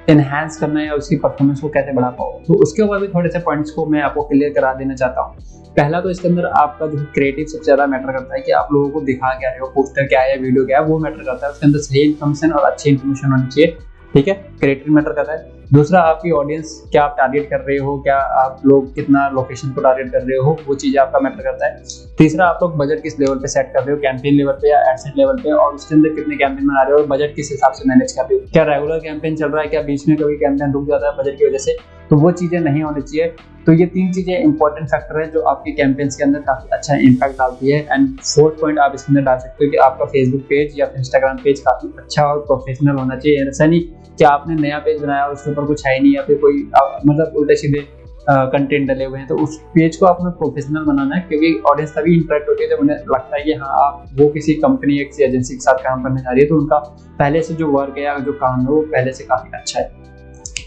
एनहांस करना है, उसकी परफॉर्मेंस को कैसे बढ़ा पाओ, तो उसके ऊपर भी थोड़े से पॉइंट्स को मैं आपको क्लियर करा देना चाहता हूँ। पहला तो इसके अंदर आपका जो क्रिएटिव सबसे ज्यादा मैटर करता है कि आप लोगों को दिखा क्या रहे हो, पोस्टर क्या है, वीडियो क्या है, वो मैटर करता है। उसके अंदर सही इन्फॉर्मेशन और अच्छी इन्फॉर्मेशन होनी चाहिए, ठीक है। क्रिएटिव मैटर करता है। दूसरा आपकी ऑडियंस क्या आप टारगेट कर रहे हो, क्या आप लोग कितना लोकेशन को टारगेट कर रहे हो, वो चीज आपका मैटर करता है। तीसरा आप लोग बजट किस लेवल पे सेट कर रहे हो, कैंपेन लेवल पे या एडसेट लेवल पे, और उसके अंदर कितने कैंपेन बना रहे हो और बजट किस हिसाब से मैनेज कर रहे हो। क्या रेगुलर कैंपेन चल रहा है, क्या बीच में कभी कैंपेन रुक जाता है बजट की वजह से, तो वो चीजें नहीं होनी चाहिए। तो ये 3 चीजें इंपॉर्टेंट फैक्टर है जो आपके कैंपेन्स के अंदर काफी अच्छा इंपैक्ट डालती है। एंड 4th पॉइंट आप इसके अंदर डाल सकते हो कि आपका फेसबुक पेज या इंस्टाग्राम पेज काफी अच्छा और प्रोफेशनल होना चाहिए। ऐसा नहीं कि आपने नया पेज बनाया उसके ऊपर कुछ है ही नहीं या फिर कोई मतलब उल्टे सीधे कंटेंट डले हुए हैं, तो उस पेज को आपने प्रोफेशनल बनाना है, क्योंकि ऑडियंस तभी इंटरेक्ट होती है जब उन्हें लगता है कि हाँ आप वो किसी कंपनी या किसी एजेंसी के साथ काम करने जा रही है, तो उनका पहले से जो वर्क है या जो काम है वो पहले से काफी अच्छा है।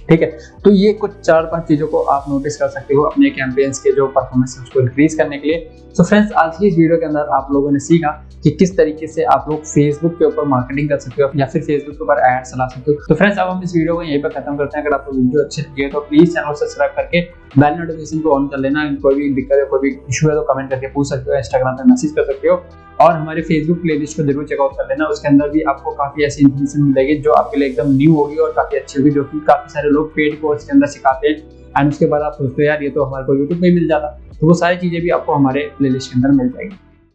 ठीक है, तो ये कुछ 4-5 चीजों को आप नोटिस कर सकते हो अपने कैंपेन्स के जो परफॉर्मेंस है उसको इंक्रीज करने के लिए। तो फ्रेंड्स, आज की इस वीडियो के अंदर आप लोगों ने सीखा कि किस तरीके से आप लोग फेसबुक के ऊपर मार्केटिंग कर सकते हो या फिर फेसबुक के ऊपर एड्स चला सकते हो। तो फ्रेंड्स, अब हम इस वीडियो को यहीं पर खत्म करते हैं। अगर आपको वीडियो अच्छी लगी है तो प्लीज चैनल को सब्सक्राइब करके बेल नोटिफिकेशन को ऑन कर लेना। कोई भी दिक्कत है, कोई भी इशू है तो कमेंट करके पूछ सकते हो, इंस्टाग्राम पे मैसेज कर सकते हो, और हमारे फेसबुक प्लेलिस्ट को जरूर चेकआउट कर लेना। उसके अंदर भी आपको काफी ऐसी इन्फॉर्मेशन मिलेगी जो आपके लिए एकदम न्यू होगी और काफी अच्छी होगी, जो कि काफी सारे लोग पेड कोर्स के अंदर सिखाते हैं। एंड उसके बाद आप सोचते हो यार ये तो हमारे को यूट्यूब पे मिल जाता, तो वो सारी चीजें भी आपको हमारे प्लेलिस्ट के अंदर मिल जाएगी।